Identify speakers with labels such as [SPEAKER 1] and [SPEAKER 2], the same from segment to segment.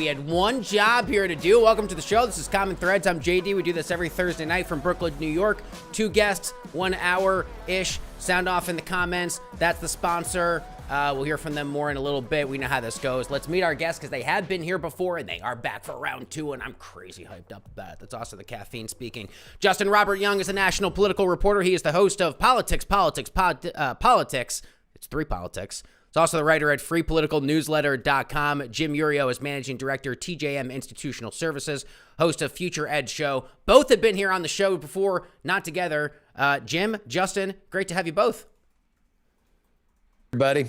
[SPEAKER 1] We had one job here to do. Welcome to the show. This is Common Threads. I'm JD. We do this every Thursday night from Brooklyn, New York. 2 guests, 1 hour-ish. Sound off in the comments. That's the sponsor. We'll hear from them more in a little bit. We know how this goes. Let's meet our guests because they have been here before and they are back for round 2, and I'm crazy hyped up about it. That's also the caffeine speaking. Justin Robert Young is a national political reporter. He is the host of Politics. It's 3 politics. He's also the writer at freepoliticalnewsletter.com. Jim Iuorio is managing director, TJM Institutional Services, host of Future Ed Show. Both have been here on the show before, not together. Jim, Justin, great to have you both.
[SPEAKER 2] Everybody.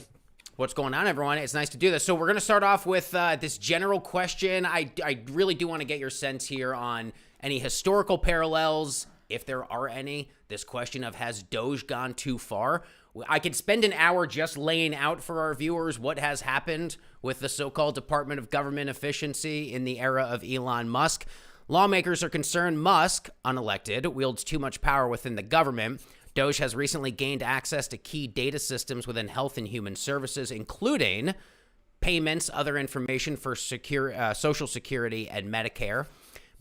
[SPEAKER 1] What's going on, everyone? It's nice to do this. So we're going to start off with this general question. I really do want to get your sense here on any historical parallels, if there are any. This question of, has Doge gone too far? I could spend an hour just laying out for our viewers what has happened with the so-called Department of Government Efficiency in the era of Elon Musk. Lawmakers are concerned Musk, unelected, wields too much power within the government. Doge has recently gained access to key data systems within health and human services, including payments, other information for Social Security and Medicare.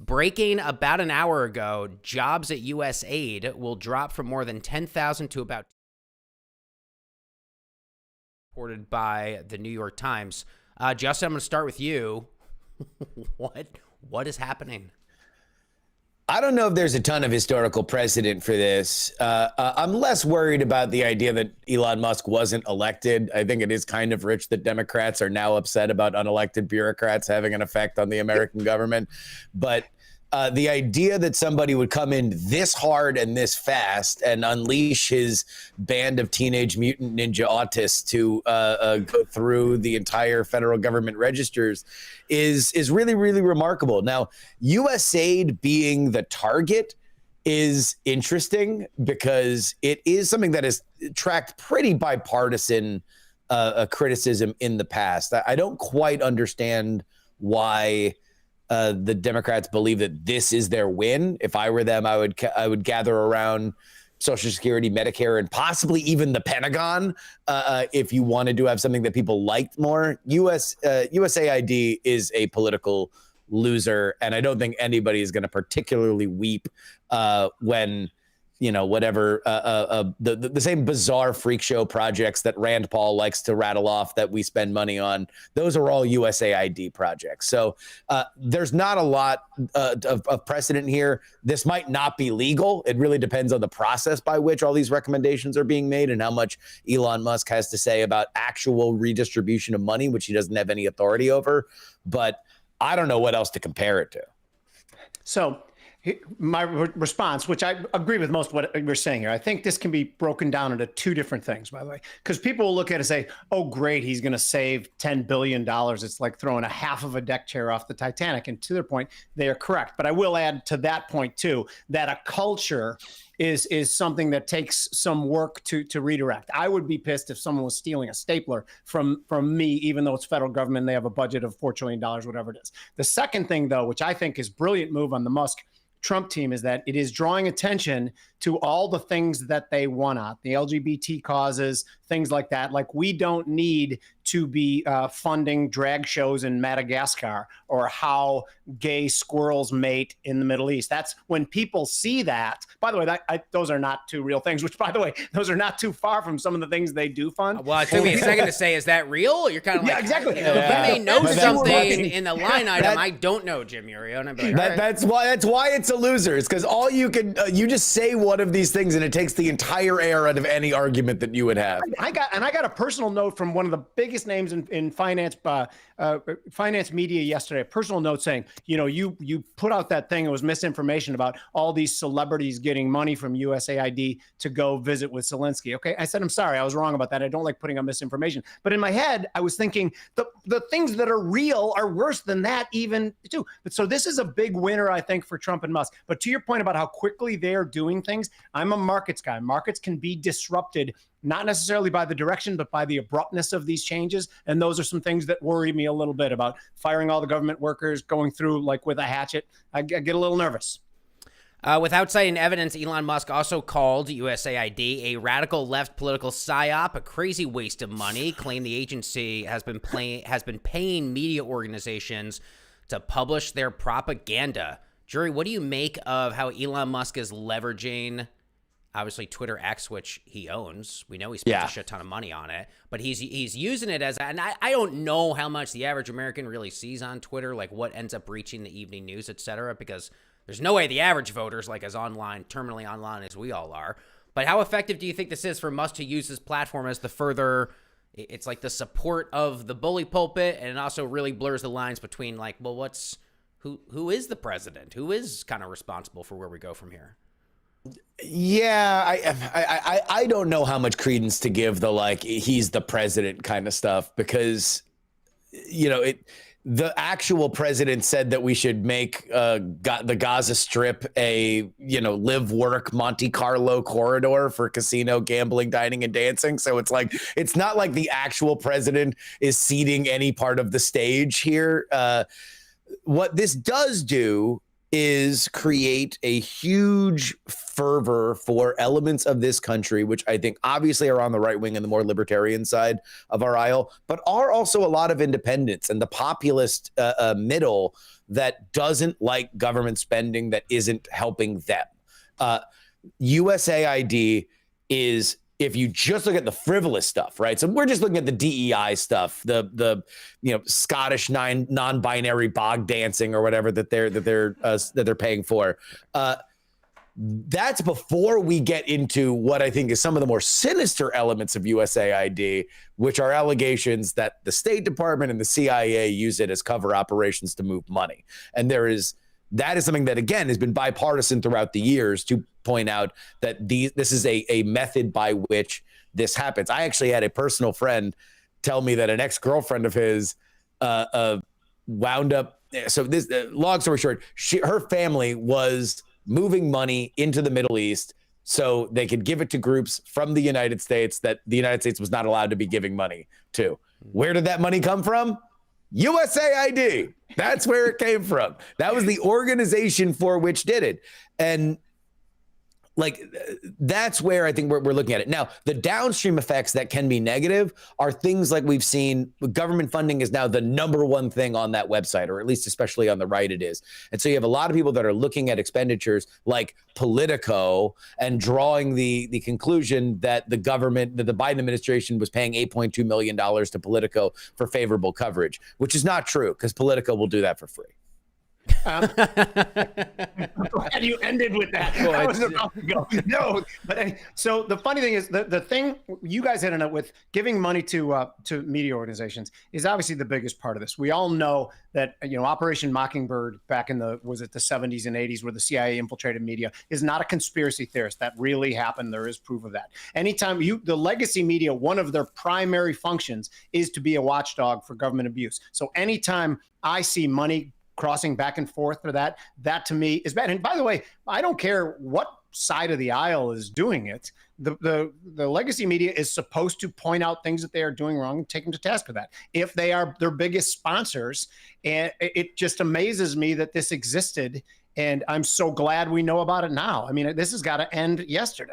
[SPEAKER 1] Breaking about an hour ago, jobs at USAID will drop from more than 10,000 to about, reported by the New York Times. Justin, I'm going to start with you. What is happening?
[SPEAKER 2] I don't know if there's a ton of historical precedent for this. I'm less worried about the idea that Elon Musk wasn't elected. I think it is kind of rich that Democrats are now upset about unelected bureaucrats having an effect on the American government. But the idea that somebody would come in this hard and this fast and unleash his band of teenage mutant ninja autists to go through the entire federal government registers is really, really remarkable. Now, USAID being the target is interesting because it is something that has tracked pretty bipartisan criticism in the past. I don't quite understand why the Democrats believe that this is their win. If I were them, I would gather around Social Security, Medicare, and possibly even the Pentagon if you wanted to have something that people liked more. USAID is a political loser, and I don't think anybody is going to particularly weep when, you know, whatever the same bizarre freak show projects that Rand Paul likes to rattle off that we spend money on. Those are all USAID projects. So there's not a lot of precedent here. This might not be legal. It really depends on the process by which all these recommendations are being made and how much Elon Musk has to say about actual redistribution of money, which he doesn't have any authority over. But I don't know what else to compare it to.
[SPEAKER 3] So my response, which I agree with most of what you're saying here, I think this can be broken down into 2 different things, by the way, because people will look at it and say, oh, great, he's going to save $10 billion. It's like throwing a half of a deck chair off the Titanic. And to their point, they are correct. But I will add to that point, too, that a culture is something that takes some work to redirect. I would be pissed if someone was stealing a stapler from me, even though it's federal government, they have a budget of $4 trillion, whatever it is. The second thing, though, which I think is a brilliant move on the Musk Trump team, is that it is drawing attention to all the things that they want out, the LGBT causes, things like that. Like, we don't need to be funding drag shows in Madagascar or how gay squirrels mate in the Middle East. That's when people see that. By the way, those are not 2 real things, which, by the way, those are not too far from some of the things they do fund.
[SPEAKER 1] Well, it took me a second to say, is that real? You're kind of like,
[SPEAKER 3] yeah, exactly.
[SPEAKER 1] You know, you may know something in the line item I don't know, Jim Iuorio. And I'd be like,
[SPEAKER 2] that's why it's a loser. It's because all you can, you just say one of these things and it takes the entire air out of any argument that you would have.
[SPEAKER 3] I got a personal note from one of the biggest names in finance media yesterday, a personal note saying, you know, you put out that thing, it was misinformation about all these celebrities getting money from USAID to go visit with Zelensky. Okay, I said, I'm sorry, I was wrong about that. I don't like putting out misinformation. But in my head, I was thinking the things that are real are worse than that even too. But so this is a big winner, I think, for Trump and Musk. But to your point about how quickly they're doing things, I'm a markets guy. Markets can be disrupted, not necessarily by the direction, but by the abruptness of these changes. And those are some things that worry me a little bit about firing all the government workers, going through like with a hatchet. I get a little nervous.
[SPEAKER 1] Without citing evidence, Elon Musk also called USAID a radical left political psyop, a crazy waste of money, claimed the agency has been paying media organizations to publish their propaganda. Jury, what do you make of how Elon Musk is leveraging, obviously, Twitter X, which he owns? We know he spent a shit ton of money on it, but he's using it as, and I don't know how much the average American really sees on Twitter, like what ends up reaching the evening news, etc., because there's no way the average voter's like as online, terminally online as we all are. But how effective do you think this is for Musk to use this platform as the further, it's like the support of the bully pulpit, and it also really blurs the lines between like, well, who is the president? Who is kind of responsible for where we go from here?
[SPEAKER 2] Yeah, I don't know how much credence to give the like he's the president kind of stuff, because the actual president said that we should make the Gaza Strip a live work Monte Carlo corridor for casino, gambling, dining, and dancing. So it's like it's not like the actual president is ceding any part of the stage here. What this does do is create a huge fervor for elements of this country, which I think obviously are on the right wing and the more libertarian side of our aisle, but are also a lot of independents and the populist middle that doesn't like government spending that isn't helping them. USAID is, if you just look at the frivolous stuff, right? So we're just looking at the DEI stuff, the Scottish non-binary bog dancing or whatever that they're paying for. That's before we get into what I think is some of the more sinister elements of USAID, which are allegations that the State Department and the CIA use it as cover operations to move money. And that is something that, again, has been bipartisan throughout the years to point out that this is a method by which this happens. I actually had a personal friend tell me that an ex-girlfriend of his wound up. So this, long story short, her family was moving money into the Middle East so they could give it to groups from the United States that the United States was not allowed to be giving money to. Where did that money come from? USAID. That's where it came from. That was the organization for which did it. And like, that's where I think we're looking at it. Now, the downstream effects that can be negative are things like we've seen. Government funding is now the number one thing on that website, or at least especially on the right it is. And so you have a lot of people that are looking at expenditures like Politico and drawing the conclusion that the Biden administration was paying $8.2 million to Politico for favorable coverage, which is not true, because Politico will do that for free.
[SPEAKER 3] I'm glad you ended with that. I was about to go. No, but so the funny thing is the thing you guys ended up with giving money to media organizations is obviously the biggest part of this. We all know that Operation Mockingbird back in the 70s and 80s, where the CIA infiltrated media, is not a conspiracy theorist. That really happened. There is proof of that. Anytime the legacy media, one of their primary functions is to be a watchdog for government abuse. So anytime I see money crossing back and forth for that to me is bad. And by the way, I don't care what side of the aisle is doing it. The legacy media is supposed to point out things that they are doing wrong and take them to task for that, if they are their biggest sponsors. And it just amazes me that this existed. And I'm so glad we know about it now. I mean, this has got to end yesterday.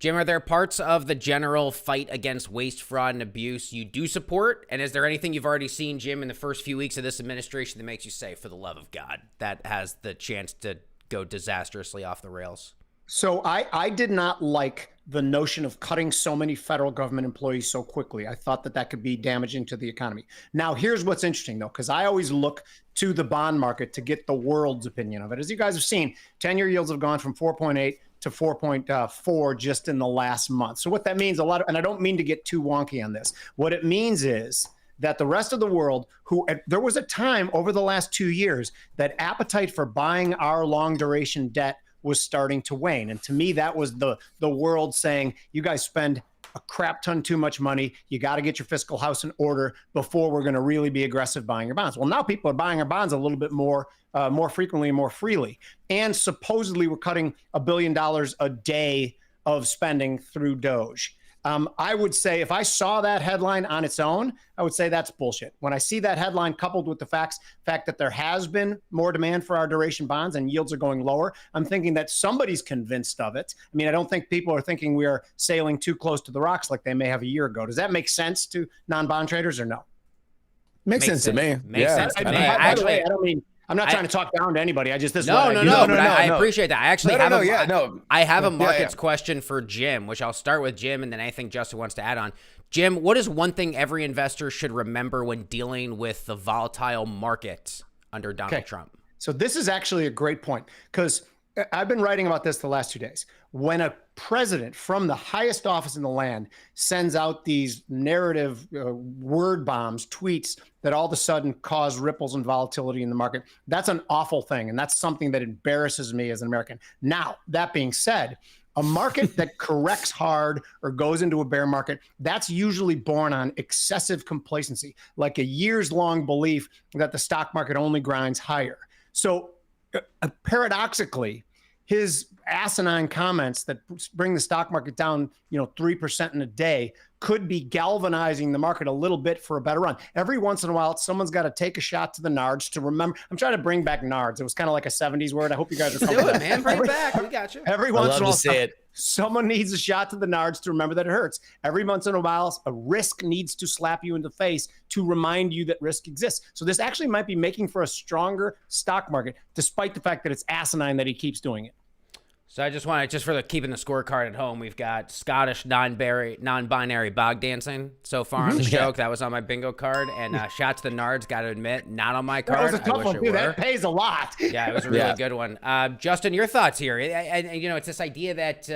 [SPEAKER 1] Jim, are there parts of the general fight against waste, fraud, and abuse you do support? And is there anything you've already seen, Jim, in the first few weeks of this administration that makes you say, for the love of God, that has the chance to go disastrously off the rails?
[SPEAKER 3] So I did not like the notion of cutting so many federal government employees so quickly. I thought that could be damaging to the economy. Now, here's what's interesting, though, because I always look to the bond market to get the world's opinion of it. As you guys have seen, 10-year yields have gone from 4.8 to 4.4 just in the last month. So what that means, and I don't mean to get too wonky on this, what it means is that the rest of the world, there was a time over the last 2 years that appetite for buying our long duration debt was starting to wane. And to me, that was the world saying, you guys spend a crap ton too much money. You got to get your fiscal house in order before we're going to really be aggressive buying your bonds. Well, now people are buying our bonds a little bit more frequently and more freely. And supposedly we're cutting $1 billion a day of spending through Doge. I would say if I saw that headline on its own, I would say that's bullshit. When I see that headline coupled with the fact that there has been more demand for our duration bonds and yields are going lower, I'm thinking that somebody's convinced of it. I mean, I don't think people are thinking we are sailing too close to the rocks like they may have a year ago. Does that make sense to non-bond traders or no?
[SPEAKER 2] Makes sense to me.
[SPEAKER 1] Makes sense to me.
[SPEAKER 3] By the way, I don't mean, I'm not trying to talk down to anybody. I just, this
[SPEAKER 1] No, but I appreciate that. I actually have a markets question for Jim, which I'll start with Jim, and then I think Justin wants to add on. Jim, what is one thing every investor should remember when dealing with the volatile market under Donald Trump?
[SPEAKER 3] So this is actually a great point, because I've been writing about this the last 2 days. When a president from the highest office in the land sends out these narrative word bombs, tweets that all of a sudden cause ripples and volatility in the market, that's an awful thing. And that's something that embarrasses me as an American. Now, that being said, a market that corrects hard or goes into a bear market, that's usually born on excessive complacency, like a years-long belief that the stock market only grinds higher. So paradoxically, his asinine comments that bring the stock market down, 3% in a day could be galvanizing the market a little bit for a better run. Every once in a while, someone's got to take a shot to the nards to remember. I'm trying to bring back nards. It was kind of like a 70s word. I hope you guys are coming.
[SPEAKER 1] Do it, man. Bring it back. We got you.
[SPEAKER 3] Every once in a while, someone needs a shot to the nards to remember that it hurts. Every once in a while, a risk needs to slap you in the face to remind you that risk exists. So this actually might be making for a stronger stock market, despite the fact that it's asinine that he keeps doing it.
[SPEAKER 1] So I just want to, for keeping the scorecard at home, we've got Scottish non-binary bog dancing so far on the show. That was on my bingo card. And shot to the nards, got to admit, not on my card.
[SPEAKER 3] That was a tough one, too. That pays a lot.
[SPEAKER 1] Yeah, it was a really good one. Justin, your thoughts here? And it's this idea that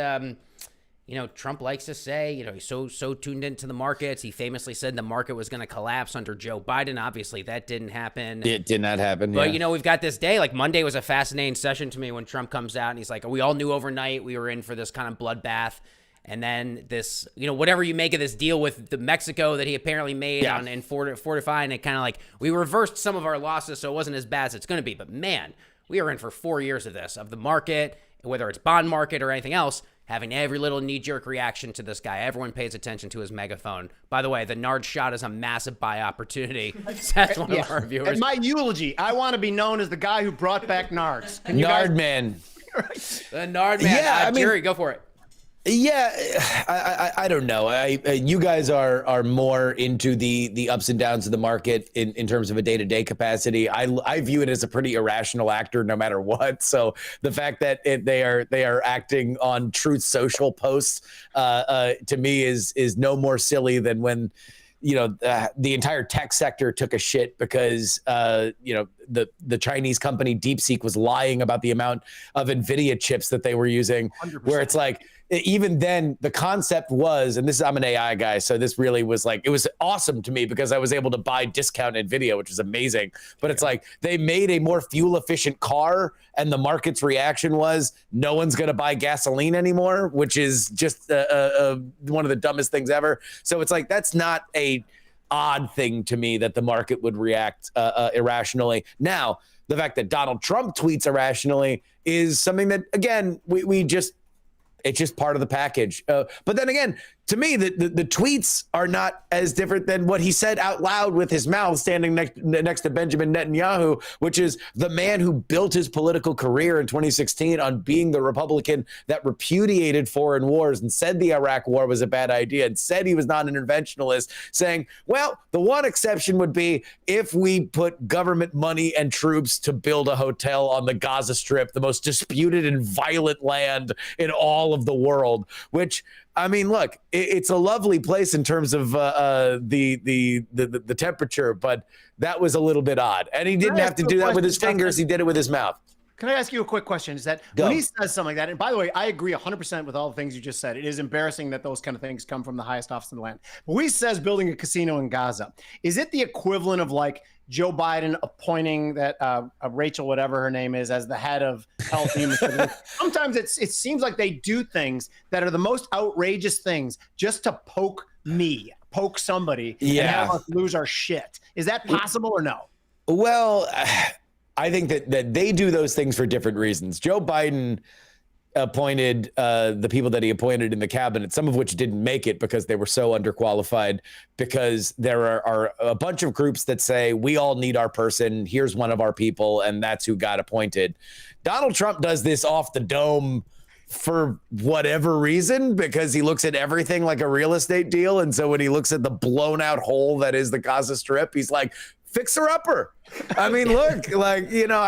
[SPEAKER 1] Trump likes to say, he's so tuned into the markets. He famously said the market was going to collapse under Joe Biden. Obviously, that didn't happen.
[SPEAKER 2] It did not happen.
[SPEAKER 1] But, we've got this day. Like Monday was a fascinating session to me when Trump comes out and he's like, we all knew overnight we were in for this kind of bloodbath. And then this, whatever you make of this deal with the Mexico that he apparently made in Fortify, and it kind of like we reversed some of our losses, so it wasn't as bad as it's going to be. But man, we are in for 4 years of this, of the market, whether it's bond market or anything else, having every little knee-jerk reaction to this guy. Everyone pays attention to his megaphone. By the way, the Nard shot is a massive buy opportunity. That's one of our viewers.
[SPEAKER 3] And my eulogy, I want to be known as the guy who brought back Nards.
[SPEAKER 2] Nard man.
[SPEAKER 1] The Nard man. Yeah, Jerry, go for it.
[SPEAKER 2] Yeah, I don't know. You guys are more into the ups and downs of the market in terms of a day-to-day capacity. I view it as a pretty irrational actor no matter what. So the fact that they are acting on Truth Social posts to me is no more silly than when the entire tech sector took a shit because the Chinese company DeepSeek was lying about the amount of NVIDIA chips that they were using. 100%. Where it's like, even then the concept was, and I'm an AI guy, so this really was like, it was awesome to me because I was able to buy discount NVIDIA, which is amazing. But it's like they made a more fuel efficient car and the market's reaction was no one's going to buy gasoline anymore, which is just one of the dumbest things ever. So it's like, that's not a odd thing to me that the market would react irrationally. Now, the fact that Donald Trump tweets irrationally is something that, again, it's just part of the package. But then again, to me, the tweets are not as different than what he said out loud with his mouth standing next to Benjamin Netanyahu, which is the man who built his political career in 2016 on being the Republican that repudiated foreign wars and said the Iraq war was a bad idea and said he was not an interventionist, saying, well, the one exception would be if we put government money and troops to build a hotel on the Gaza Strip, the most disputed and violent land in all of the world, which, I mean, look, it's a lovely place in terms of the temperature, but that was a little bit odd. And he didn't have to do that with his fingers. He did it with his mouth.
[SPEAKER 3] Can I ask you a quick question? Is that when he says something like that, and by the way, I agree 100% with all the things you just said. It is embarrassing that those kind of things come from the highest office in the land. But when he says building a casino in Gaza, is it the equivalent of like Joe Biden appointing that Rachel, whatever her name is, as the head of health? Sometimes it seems like they do things that are the most outrageous things just to poke somebody, and have us lose our shit. Is that possible or no?
[SPEAKER 2] Well, I think that they do those things for different reasons. Joe Biden appointed the people that he appointed in the cabinet, some of which didn't make it because they were so underqualified, because there are a bunch of groups that say, we all need our person. Here's one of our people. And that's who got appointed. Donald Trump does this off the dome for whatever reason, because he looks at everything like a real estate deal. And so when he looks at the blown out hole that is the Gaza Strip, he's like, fixer-upper. I mean, look, like, you know,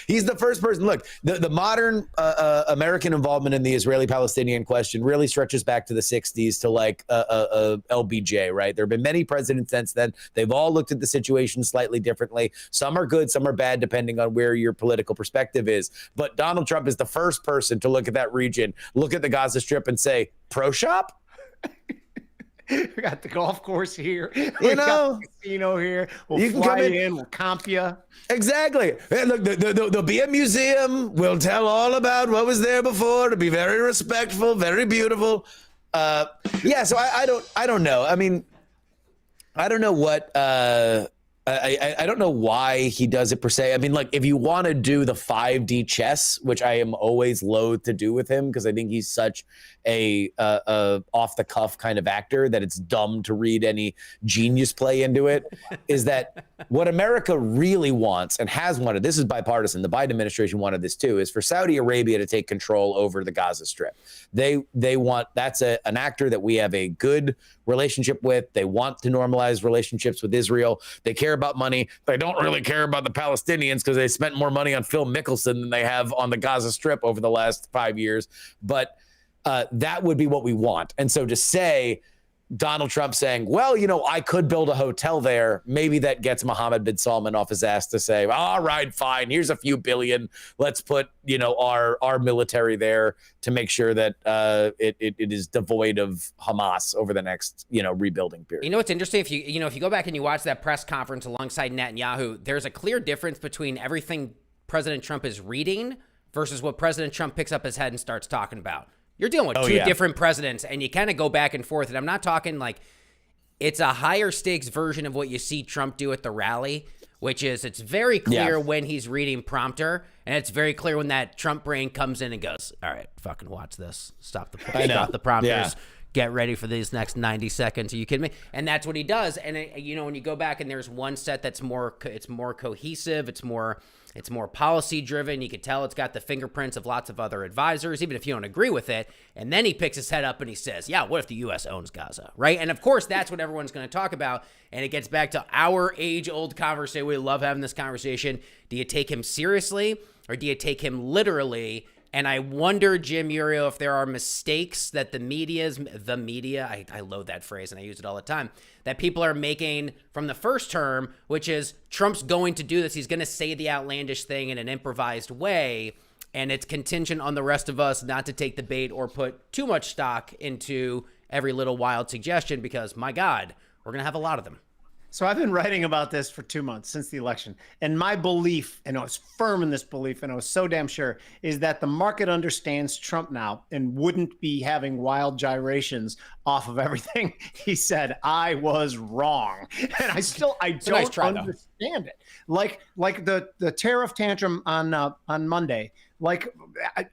[SPEAKER 2] he's the first person. Look, the modern American involvement in the Israeli-Palestinian question really stretches back to the 60s to like LBJ, right? There have been many presidents since then. They've all looked at the situation slightly differently. Some are good, some are bad, depending on where your political perspective is. But Donald Trump is the first person to look at that region, look at the Gaza Strip and say, pro shop?
[SPEAKER 3] We got the golf course here.
[SPEAKER 2] You know,
[SPEAKER 3] got the casino here. We'll
[SPEAKER 2] you can
[SPEAKER 3] fly
[SPEAKER 2] come
[SPEAKER 3] in. We'll comp you.
[SPEAKER 2] Exactly. And look, there'll be a museum. We'll tell all about what was there before. It'll be very respectful, very beautiful. Yeah. So I don't know. I mean, I don't know what. I don't know why he does it per se. I mean, like, if you want to do the 5D chess, which I am always loath to do with him because I think he's such a off the cuff kind of actor that it's dumb to read any genius play into it, is that what America really wants and has wanted, this is bipartisan, the Biden administration wanted this too, is for Saudi Arabia to take control over the Gaza Strip. They want, that's an actor that we have a good relationship with. They want to normalize relationships with Israel. They care about money. They don't really care about the Palestinians because they spent more money on Phil Mickelson than they have on the Gaza Strip over the last 5 years. But that would be what we want. And so to say Donald Trump saying, well, you know, I could build a hotel there, maybe that gets Mohammed bin Salman off his ass to say, all right, fine, here's a few billion. Let's put, you know, our military there to make sure that it is devoid of Hamas over the next, you know, rebuilding period.
[SPEAKER 1] You know what's interesting? If you go back and you watch that press conference alongside Netanyahu, there's a clear difference between everything President Trump is reading versus what President Trump picks up his head and starts talking about. You're dealing with two different presidents, and you kind of go back and forth. And I'm not talking like it's a higher stakes version of what you see Trump do at the rally, which is it's very clear when he's reading prompter, and it's very clear when that Trump brain comes in and goes, all right, fucking watch this. Stop the prompters. Yeah. Get ready for these next 90 seconds. Are you kidding me? And that's what he does. And you know, when you go back and there's one set that's more cohesive, it's more policy driven. You could tell it's got the fingerprints of lots of other advisors, even if you don't agree with it. And then he picks his head up and he says, yeah, what if the U.S. owns Gaza, right? And of course, that's what everyone's going to talk about. And it gets back to our age-old conversation. We love having this conversation. Do you take him seriously or do you take him literally? And I wonder, Jim Iuorio, if there are mistakes that the media, I load that phrase and I use it all the time, that people are making from the first term, which is Trump's going to do this. He's going to say the outlandish thing in an improvised way, and it's contingent on the rest of us not to take the bait or put too much stock into every little wild suggestion because, my God, we're going to have a lot of them.
[SPEAKER 3] So I've been writing about this for 2 months since the election. And my belief, and I was firm in this belief, and I was so damn sure, is that the market understands Trump now and wouldn't be having wild gyrations off of everything he said. I was wrong. And I don't understand it. Like the tariff tantrum on Monday. Like,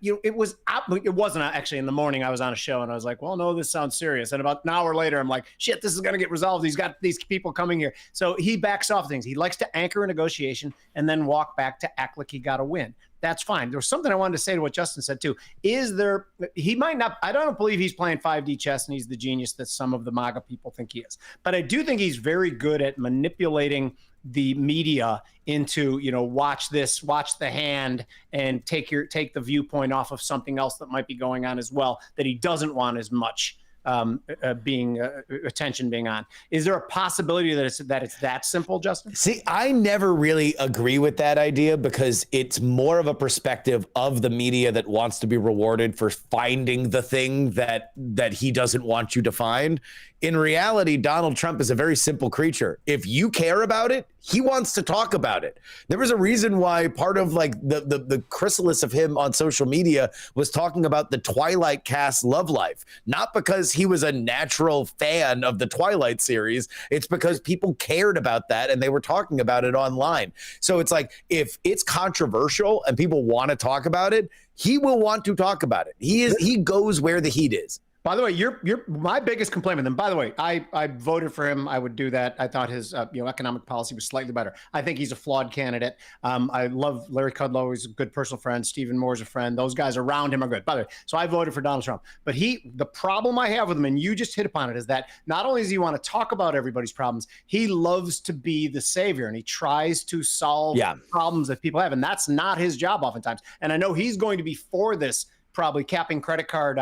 [SPEAKER 3] you know, it wasn't actually in the morning. I was on a show and I was like, well, no, this sounds serious. And about an hour later, I'm like, shit, this is going to get resolved. He's got these people coming here. So he backs off things. He likes to anchor a negotiation and then walk back to act like he got a win. That's fine. There was something I wanted to say to what Justin said too. He might not, I don't believe he's playing 5D chess and he's the genius that some of the MAGA people think he is. But I do think he's very good at manipulating the media into, you know, watch the hand and take the viewpoint off of something else that might be going on as well that he doesn't want as much attention being on. Is there a possibility that it's that simple, Justin?
[SPEAKER 2] See, I never really agree with that idea because it's more of a perspective of the media that wants to be rewarded for finding the thing that he doesn't want you to find. In reality, Donald Trump is a very simple creature. If you care about it, he wants to talk about it. There was a reason why part of like the chrysalis of him on social media was talking about the Twilight cast love life, not because he was a natural fan of the Twilight series. It's because people cared about that and they were talking about it online. So it's like, if it's controversial and people want to talk about it, he will want to talk about it. He goes where the heat is.
[SPEAKER 3] By the way, you're my biggest complaint. And by the way, I voted for him. I would do that. I thought his economic policy was slightly better. I think he's a flawed candidate. I love Larry Kudlow. He's a good personal friend. Stephen Moore's a friend. Those guys around him are good. By the way, so I voted for Donald Trump. But the problem I have with him, and you just hit upon it, is that not only does he want to talk about everybody's problems, he loves to be the savior, and he tries to solve problems that people have, and that's not his job oftentimes. And I know he's going to be for this, probably capping credit card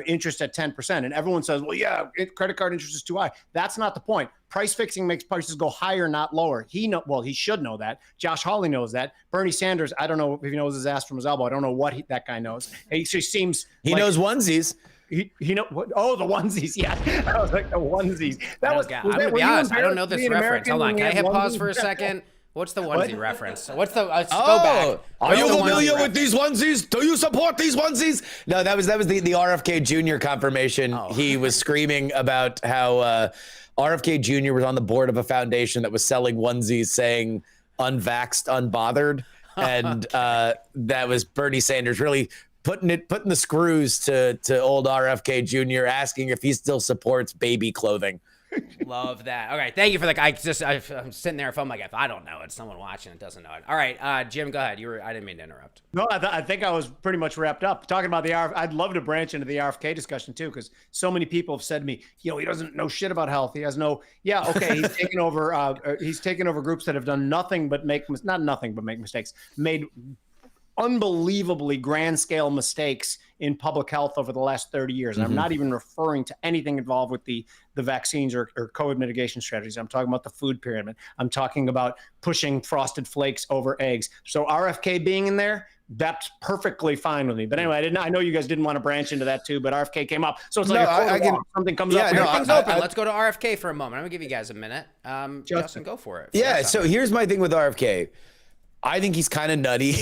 [SPEAKER 3] interest at 10%. And everyone says, well, yeah, credit card interest is too high. That's not the point. Price fixing makes prices go higher, not lower. He should know that. Josh Hawley knows that. Bernie Sanders, I don't know if he knows his ass from his elbow. I don't know what that guy knows. He just seems
[SPEAKER 2] he knows onesies.
[SPEAKER 3] He know what? Oh, the onesies. Yeah, I was like the onesies.
[SPEAKER 1] I'm gonna be honest. I don't know this reference. Hold on. Can I hit pause for a second? What's the onesie reference? What's the? Let's go back.
[SPEAKER 2] Are you familiar with these onesies? Do you support these onesies? No, that was the RFK Jr. confirmation. Oh. He was screaming about how RFK Jr. was on the board of a foundation that was selling onesies, saying "unvaxxed, unbothered," and that was Bernie Sanders really putting the screws to old RFK Jr., asking if he still supports baby clothing.
[SPEAKER 1] Love that. Okay, thank you for the. I'm sitting there. If I'm like, if I don't know it, someone watching it doesn't know it. All right, Jim, go ahead. I didn't mean to interrupt.
[SPEAKER 3] No, I think I was pretty much wrapped up talking about the I'd love to branch into the RFK discussion too, because so many people have said to me, he doesn't know shit about health. He has no. Yeah, okay. He's taken over. He's taken over groups that have done nothing but make mistakes. Made unbelievably grand scale mistakes in public health over the last 30 years. And I'm not even referring to anything involved with the vaccines or COVID mitigation strategies. I'm talking about the food pyramid. I'm talking about pushing frosted flakes over eggs. So RFK being in there, that's perfectly fine with me. But anyway, I know you guys didn't want to branch into that too, but RFK came up. So it's like something comes up.
[SPEAKER 1] Everything's open. Let's go to RFK for a moment. I'm going to give you guys a minute. Justin, go for it.
[SPEAKER 2] Yeah, so here's my thing with RFK. I think he's kind of nutty.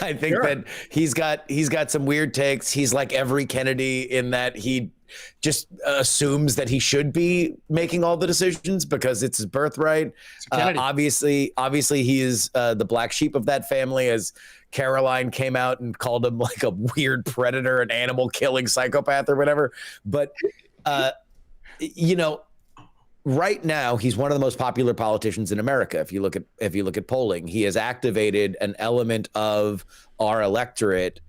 [SPEAKER 2] I think that he's got some weird takes. He's like every Kennedy in that he just assumes that he should be making all the decisions because it's his birthright. Obviously he is the black sheep of that family, as Caroline came out and called him like a weird predator, an animal killing psychopath or whatever. But right now, he's one of the most popular politicians in America. If you look at polling, he has activated an element of our electorate,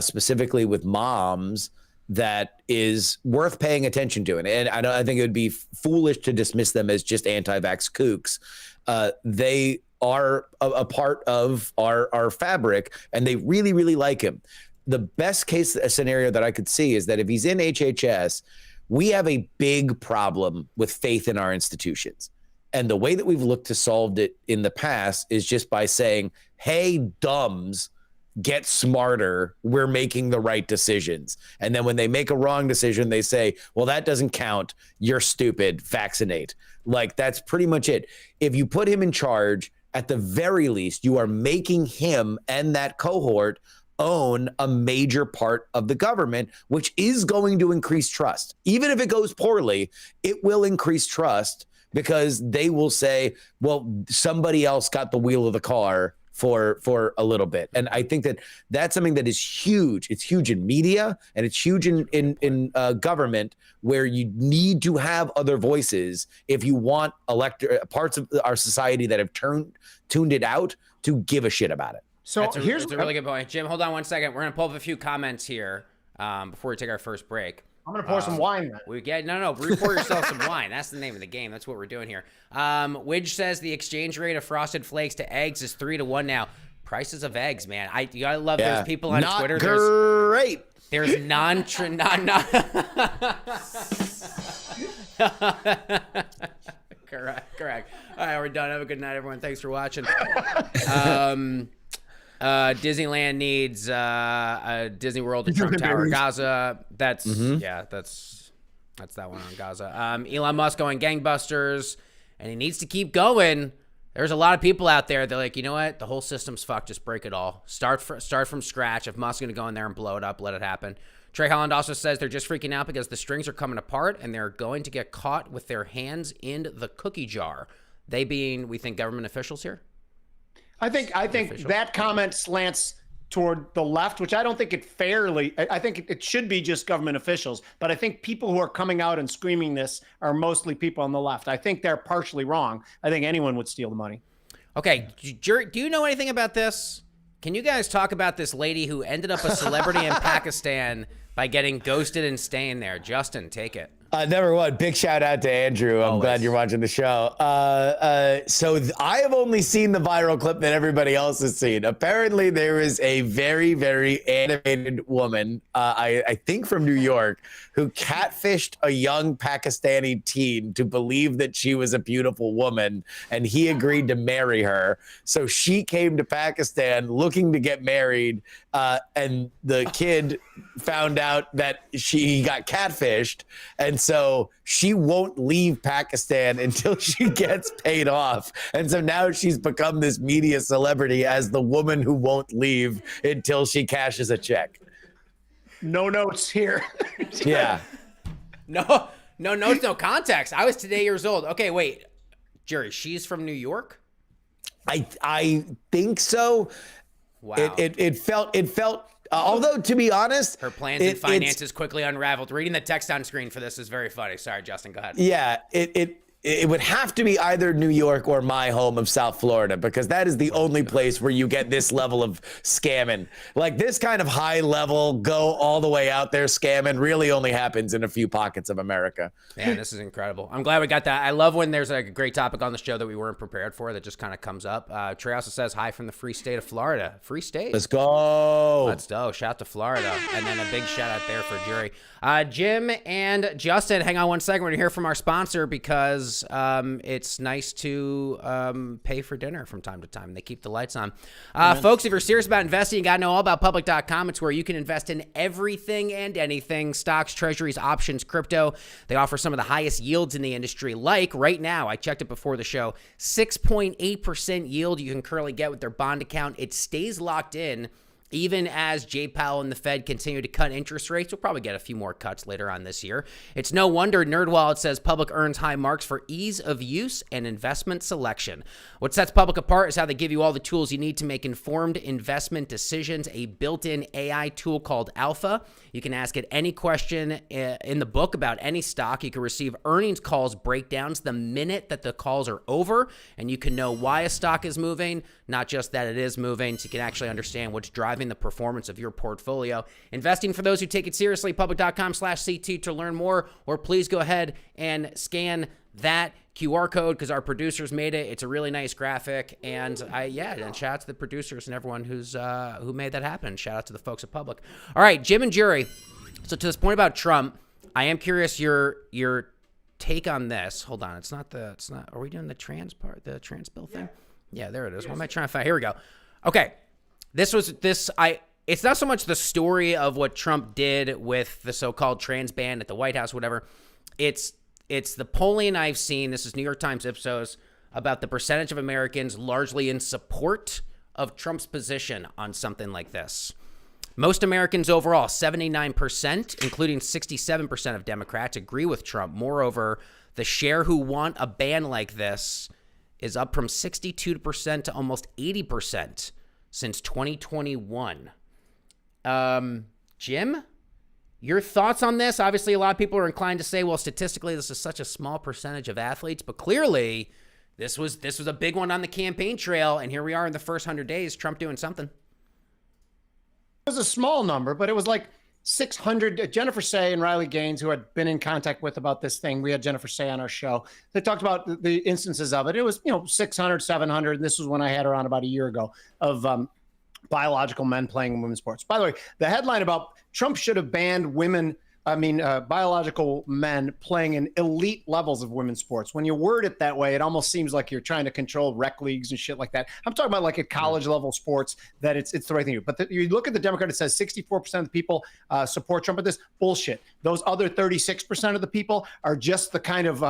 [SPEAKER 2] specifically with moms, that is worth paying attention to. And I think it would be foolish to dismiss them as just anti-vax kooks. They are a part of our fabric, and they really, really like him. The best case scenario that I could see is that if he's in HHS, we have a big problem with faith in our institutions. And the way that we've looked to solve it in the past is just by saying, hey, dumbs, get smarter. We're making the right decisions. And then when they make a wrong decision, they say, well, that doesn't count. You're stupid. Vaccinate. Like, that's pretty much it. If you put him in charge, at the very least, you are making him and that cohort own a major part of the government, which is going to increase trust. Even if it goes poorly, it will increase trust because they will say, well, somebody else got the wheel of the car for a little bit. And I think that that's something that is huge. It's huge in media and it's huge in government, where you need to have other voices if you want parts of our society that have tuned it out to give a shit about it.
[SPEAKER 1] So here's a really good point. Jim, hold on one second. We're going to pull up a few comments here before we take our first break.
[SPEAKER 3] I'm going to pour some wine.
[SPEAKER 1] No, pour yourself some wine. That's the name of the game. That's what we're doing here. Widge says the exchange rate of frosted flakes to eggs is 3-to-1 now. Prices of eggs, man. I love there's people on Twitter.
[SPEAKER 2] Great.
[SPEAKER 1] There's Correct. All right, we're done. Have a good night, everyone. Thanks for watching. Disneyland needs Disney World to Trump Tower. Gaza. That's that's that one on Gaza. Elon Musk going gangbusters, and he needs to keep going. There's a lot of people out there. They're like, you know what? The whole system's fucked. Just break it all. Start from scratch. If Musk's gonna go in there and blow it up, let it happen. Trey Holland also says they're just freaking out because the strings are coming apart and they're going to get caught with their hands in the cookie jar. They being, we think, government officials here.
[SPEAKER 3] I think that comment slants toward the left, which I don't think it fairly, I think it should be just government officials, but I think people who are coming out and screaming this are mostly people on the left. I think they're partially wrong. I think anyone would steal the money.
[SPEAKER 1] Okay, do you know anything about this? Can you guys talk about this lady who ended up a celebrity in Pakistan by getting ghosted and staying there? Justin, take it.
[SPEAKER 2] Number one, big shout out to Andrew. I'm glad you're watching the show. I have only seen the viral clip that everybody else has seen. Apparently, there is a very, very animated woman, I think from New York, who catfished a young Pakistani teen to believe that she was a beautiful woman, and he agreed to marry her. So she came to Pakistan looking to get married, and the kid found out that she got catfished, and so she won't leave Pakistan until she gets paid off. And so now she's become this media celebrity as the woman who won't leave until she cashes a check.
[SPEAKER 3] No notes here.
[SPEAKER 2] Yeah.
[SPEAKER 1] No notes, no context. I was today years old. Okay, wait. Jerry, she's from New York?
[SPEAKER 2] I think so.
[SPEAKER 1] Wow.
[SPEAKER 2] It felt although, to be honest,
[SPEAKER 1] her plans and finances quickly unraveled. Reading the text on screen for this is very funny. Sorry, Justin, go ahead.
[SPEAKER 2] Yeah, it would have to be either New York or my home of South Florida, because that is the only place where you get this level of scamming. Like, this kind of high level, go all the way out there scamming really only happens in a few pockets of America.
[SPEAKER 1] Man, this is incredible. I'm glad we got that. I love when there's like a great topic on the show that we weren't prepared for that just kind of comes up. Trey also says, hi from the free state of Florida. Free state.
[SPEAKER 2] Let's go.
[SPEAKER 1] Let's go. Shout out to Florida. And then a big shout out there for Jerry. Jim and Justin, hang on one second. We're going to hear from our sponsor because it's nice to pay for dinner from time to time. They keep the lights on. Folks, if you're serious about investing, you got to know all about public.com. It's where you can invest in everything and anything: stocks, treasuries, options, crypto. They offer some of the highest yields in the industry. Like right now, I checked it before the show, 6.8% yield you can currently get with their bond account. It stays locked in even as Jay Powell and the Fed continue to cut interest rates. We'll probably get a few more cuts later on this year. It's no wonder NerdWallet says Public earns high marks for ease of use and investment selection. What sets Public apart is how they give you all the tools you need to make informed investment decisions. A built-in AI tool called Alpha. You can ask it any question in the book about any stock. You can receive earnings calls breakdowns the minute that the calls are over, and you can know why a stock is moving, not just that it is moving, so you can actually understand what's driving the performance of your portfolio. Investing for those who take it seriously, public.com/CT to learn more, or please go ahead and scan that QR code because our producers made it. It's a really nice graphic, and and shout out to the producers and everyone who made that happen. Shout out to the folks at Public. All right, Jim and Jerry. So to this point about Trump, I am curious your take on this. Hold on, it's not. Are we doing the trans part, the trans bill thing? Yeah, there it is. What am I trying to find? Here we go. Okay, it's not so much the story of what Trump did with the so-called trans ban at the White House, whatever. It's the polling I've seen. This is New York Times Ipsos about the percentage of Americans largely in support of Trump's position on something like this. Most Americans overall, 79%, including 67% of Democrats, agree with Trump. Moreover, the share who want a ban like this is up from 62% to almost 80% since 2021. Jim, your thoughts on this? Obviously, a lot of people are inclined to say, well, statistically, this is such a small percentage of athletes, but clearly this was a big one on the campaign trail, and here we are in the first 100 days, Trump doing something.
[SPEAKER 3] It was a small number, but it was like 600. Jennifer Say and Riley Gaines, who had been in contact with about this thing, we had Jennifer Say on our show. They talked about the instances of it. It was 600, 700. And this was when I had her on about a year ago of biological men playing in women's sports. By the way, the headline about Trump should have banned biological men playing in elite levels of women's sports. When you word it that way, it almost seems like you're trying to control rec leagues and shit like that. I'm talking about like at college level sports, that it's the right thing to do. But you look at the Democrat, it says 64% of the people support Trump at this. Bullshit. Those other 36% of the people are just the kind of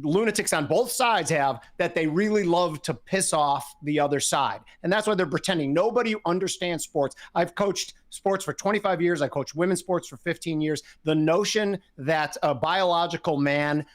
[SPEAKER 3] lunatics on both sides have, that they really love to piss off the other side. And that's why they're pretending. Nobody understands sports. I've coached sports for 25 years. I coached women's sports for 15 years. The notion that a biological man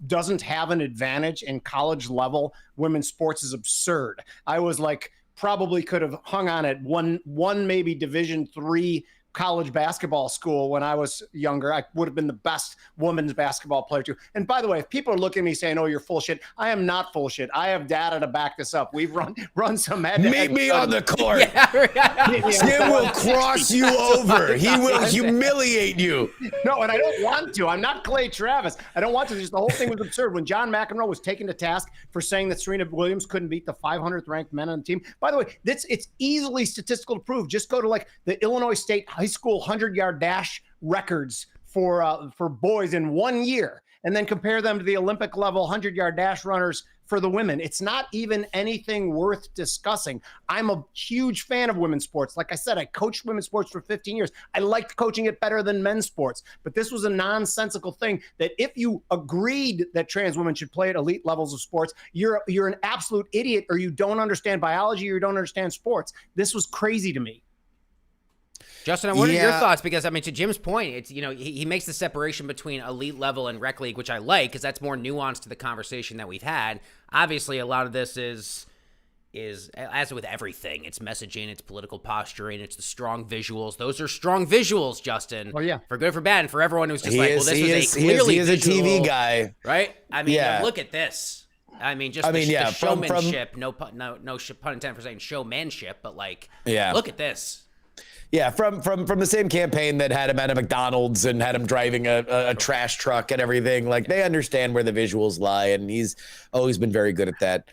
[SPEAKER 3] doesn't have an advantage in college level women's sports is absurd. I was like probably could have hung on at one maybe Division III college basketball school when I was younger. I would have been the best women's basketball player too. And by the way, if people are looking at me saying, "Oh, you're full shit," I am not full shit. I have data to back this up. We've run some
[SPEAKER 2] Meet me on the court.
[SPEAKER 3] Jim
[SPEAKER 2] will cross you over. He will humiliate you.
[SPEAKER 3] No, and I don't want to. I'm not Clay Travis. I don't want to. Just the whole thing was absurd. When John McEnroe was taken to task for saying that Serena Williams couldn't beat the 500th ranked men on the team. By the way, it's easily statistical to prove. Just go to like the Illinois State high school 100-yard dash records for boys in 1 year, and then compare them to the Olympic level 100-yard dash runners for the women. It's not even anything worth discussing. I'm a huge fan of women's sports. Like I said, I coached women's sports for 15 years. I liked coaching it better than men's sports. But this was a nonsensical thing that if you agreed that trans women should play at elite levels of sports, you're an absolute idiot, or you don't understand biology, or you don't understand sports. This was crazy to me.
[SPEAKER 1] Justin, I wonder your thoughts, because, I mean, to Jim's point, it's, he makes the separation between elite level and rec league, which I like, because that's more nuanced to the conversation that we've had. Obviously, a lot of this is as with everything, it's messaging, it's political posturing, it's the strong visuals. Those are strong visuals, Justin.
[SPEAKER 3] Oh, yeah.
[SPEAKER 1] For good or for bad, and for everyone who's just this was
[SPEAKER 2] clearly
[SPEAKER 1] a
[SPEAKER 2] TV guy.
[SPEAKER 1] Right? I mean, look at this. I mean, the showmanship, no pun intended for saying showmanship, but look at this.
[SPEAKER 2] Yeah, from the same campaign that had him at a McDonald's and had him driving a trash truck and everything. Like, they understand where the visuals lie, and he's always been very good at that.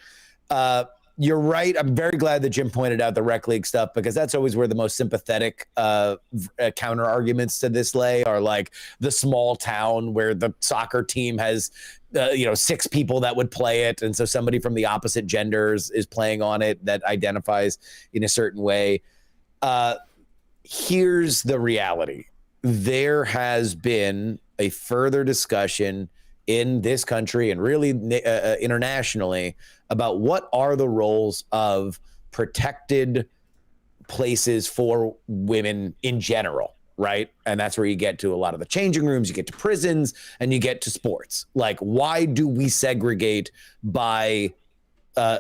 [SPEAKER 2] You're right. I'm very glad that Jim pointed out the rec league stuff, because that's always where the most sympathetic counter arguments to this lay are, like the small town where the soccer team has 6 people that would play it, and so somebody from the opposite genders is playing on it that identifies in a certain way. Here's the reality. There has been a further discussion in this country and really internationally about what are the roles of protected places for women in general, right? And that's where you get to a lot of the changing rooms, you get to prisons, and you get to sports. Like, why do we segregate by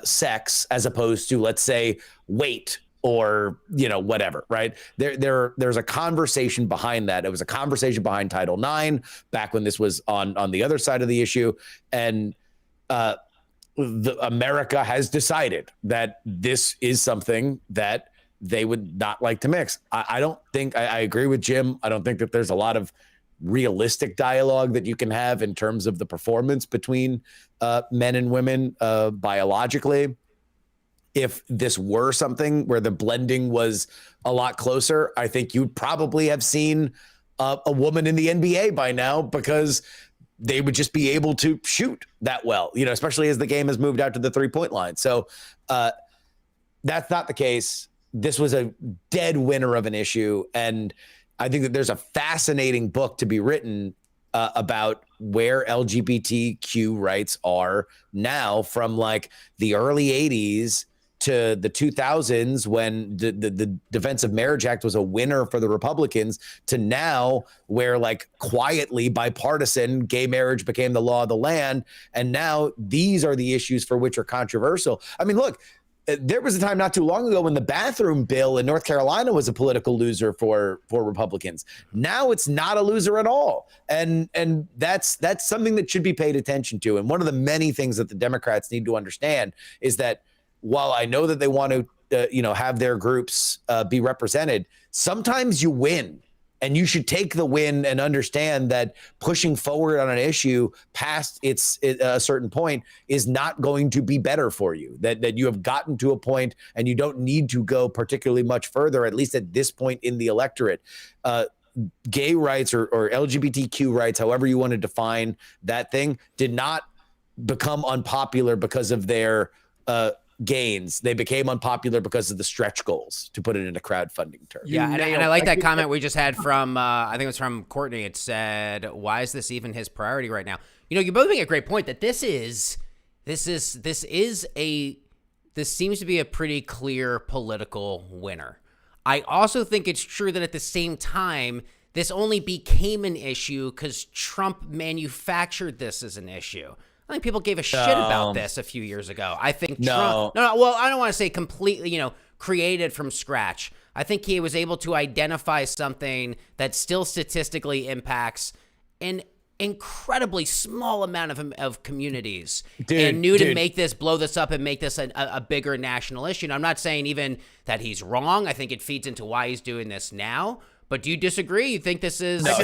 [SPEAKER 2] sex as opposed to, let's say, weight or whatever, right? There's a conversation behind that. It was a conversation behind Title IX back when this was on the other side of the issue, and America has decided that this is something that they would not like to mix. I don't think I agree with Jim. I don't think that there's a lot of realistic dialogue that you can have in terms of the performance between men and women biologically. If this were something where the blending was a lot closer, I think you'd probably have seen a woman in the NBA by now, because they would just be able to shoot that well, especially as the game has moved out to the 3-point line. So that's not the case. This was a dead winner of an issue. And I think that there's a fascinating book to be written about where LGBTQ rights are now, from like the early 80s to the 2000s, when the Defense of Marriage Act was a winner for the Republicans, to now where, like, quietly bipartisan, gay marriage became the law of the land. And now these are the issues for which are controversial. I mean, look, there was a time not too long ago when the bathroom bill in North Carolina was a political loser for Republicans. Now it's not a loser at all. And that's something that should be paid attention to. And one of the many things that the Democrats need to understand is that while I know that they want to, have their groups be represented, sometimes you win, and you should take the win and understand that pushing forward on an issue past a certain point is not going to be better for you, that you have gotten to a point and you don't need to go particularly much further, at least at this point in the electorate. Gay rights or LGBTQ rights, however you want to define that thing, did not become unpopular because of their gains. They became unpopular because of the stretch goals, to put it in a crowdfunding term.
[SPEAKER 1] Yeah, and I like that comment we just had from, I think it was from Courtney. It said, why is this even his priority right now? You both make a great point that this seems to be a pretty clear political winner. I also think it's true that at the same time, this only became an issue because Trump manufactured this as an issue. I think people gave a shit about this a few years ago. I think
[SPEAKER 2] No.
[SPEAKER 1] Trump, no, well, I don't want to say completely, created from scratch. I think he was able to identify something that still statistically impacts an incredibly small amount of communities, and knew to make this, blow this up and make this a bigger national issue. And I'm not saying even that he's wrong. I think it feeds into why he's doing this now. But do you disagree? You think this is...
[SPEAKER 2] No,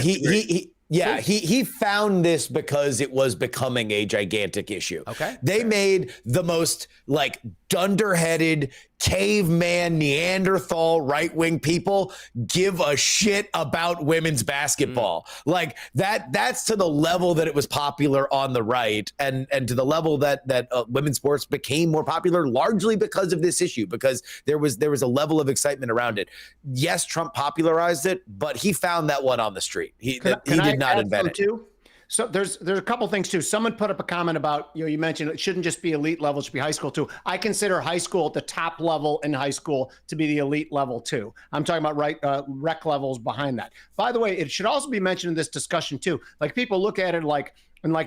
[SPEAKER 2] he found this because it was becoming a gigantic issue.
[SPEAKER 1] Okay.
[SPEAKER 2] They made the most like dunderheaded caveman Neanderthal right-wing people give a shit about women's basketball. Like that's to the level that it was popular on the right, and to the level that women's sports became more popular largely because of this issue, because there was a level of excitement around it. Yes, Trump popularized it, but he found that one on the street. He did not invent it.
[SPEAKER 3] Too? So there's a couple things too. Someone put up a comment about, you mentioned it shouldn't just be elite level, it should be high school too. I consider high school at the top level in high school to be the elite level too. I'm talking about rec levels behind that. By the way, it should also be mentioned in this discussion too. Like people look at it like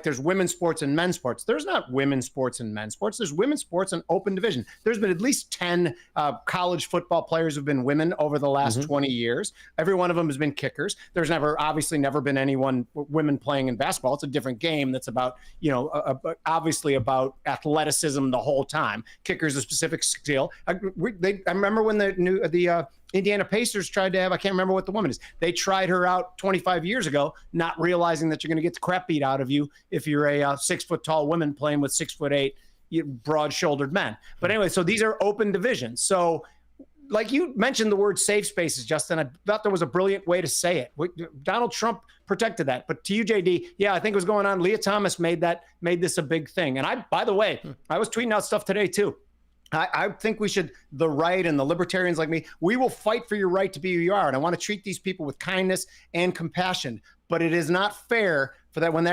[SPEAKER 3] there's women's sports and men's sports. There's not women's sports and men's sports. There's women's sports and open division. There's been at least 10 college football players who've been women over the last 20 years. Every one of them has been kickers. There's obviously never been women playing in basketball. It's a different game that's about, obviously about athleticism the whole time. Kickers a specific skill. I remember when the Indiana Pacers tried to have, I can't remember what the woman is. They tried her out 25 years ago, not realizing that you're going to get the crap beat out of you if you're a 6 foot tall woman playing with 6'8" broad shouldered men. But anyway, so these are open divisions. So like you mentioned the word safe spaces, Justin, I thought there was a brilliant way to say it. Donald Trump protected that. But to you, JD, yeah, I think it was going on. Leah Thomas made this a big thing. And by the way, I was tweeting out stuff today too. I think we should, the right and the libertarians like me, we will fight for your right to be who you are. And I want to treat these people with kindness and compassion. But it is not fair for that when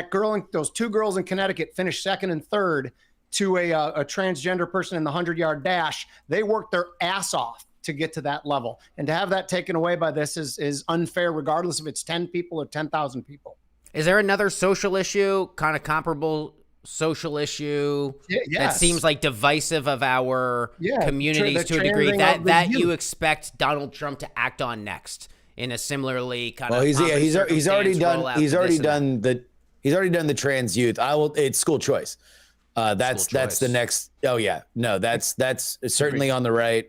[SPEAKER 3] those two girls in Connecticut finished second and third to a transgender person in the 100-yard dash, they worked their ass off to get to that level. And to have that taken away by this is unfair, regardless if it's 10 people or 10,000 people.
[SPEAKER 1] Is there another social issue, kind of comparable social issue that seems like divisive of our communities to a degree that you expect Donald Trump to act on next in a similarly kind of
[SPEAKER 2] he's already done the trans youth. It's school choice. That's the next. Oh yeah, no, that's certainly on the right.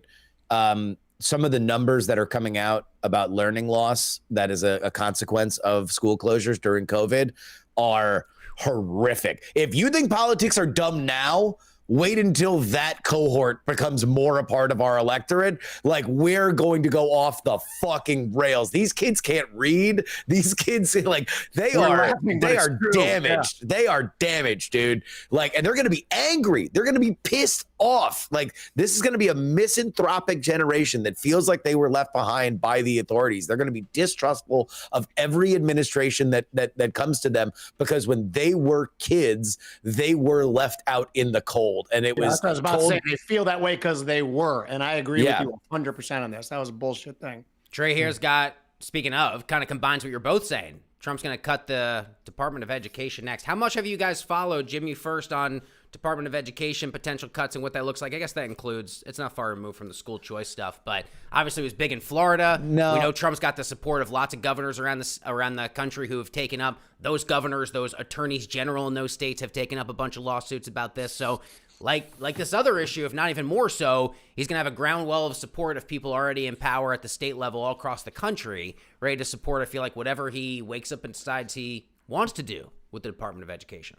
[SPEAKER 2] Some of the numbers that are coming out about learning loss that is a consequence of school closures during COVID are horrific. If you think politics are dumb now, wait until that cohort becomes more a part of our electorate. Like, we're going to go off the fucking rails. These kids can't read. These kids, like, they are damaged. Yeah. They are damaged, dude. Like, and they're going to be angry. They're going to be pissed off. Like, this is going to be a misanthropic generation that feels like they were left behind by the authorities. They're going to be distrustful of every administration that comes to them, because when they were kids, they were left out in the cold. And it was,
[SPEAKER 3] I was about to say, they feel that way because they were. And I agree with you 100% on this. That was a bullshit thing.
[SPEAKER 1] Trey here's got, speaking of, kind of combines what you're both saying. Trump's going to cut the Department of Education next. How much have you guys followed Jimmy first on Department of Education potential cuts and what that looks like? I guess that includes, it's not far removed from the school choice stuff, but obviously it was big in Florida.
[SPEAKER 2] No.
[SPEAKER 1] We know Trump's got the support of lots of governors around the country who have taken up, those governors, those attorneys general in those states have taken up a bunch of lawsuits about this. So like this other issue, if not even more so, he's going to have a groundwell of support of people already in power at the state level all across the country, ready to support, I feel like, whatever he wakes up and decides he wants to do with the Department of Education.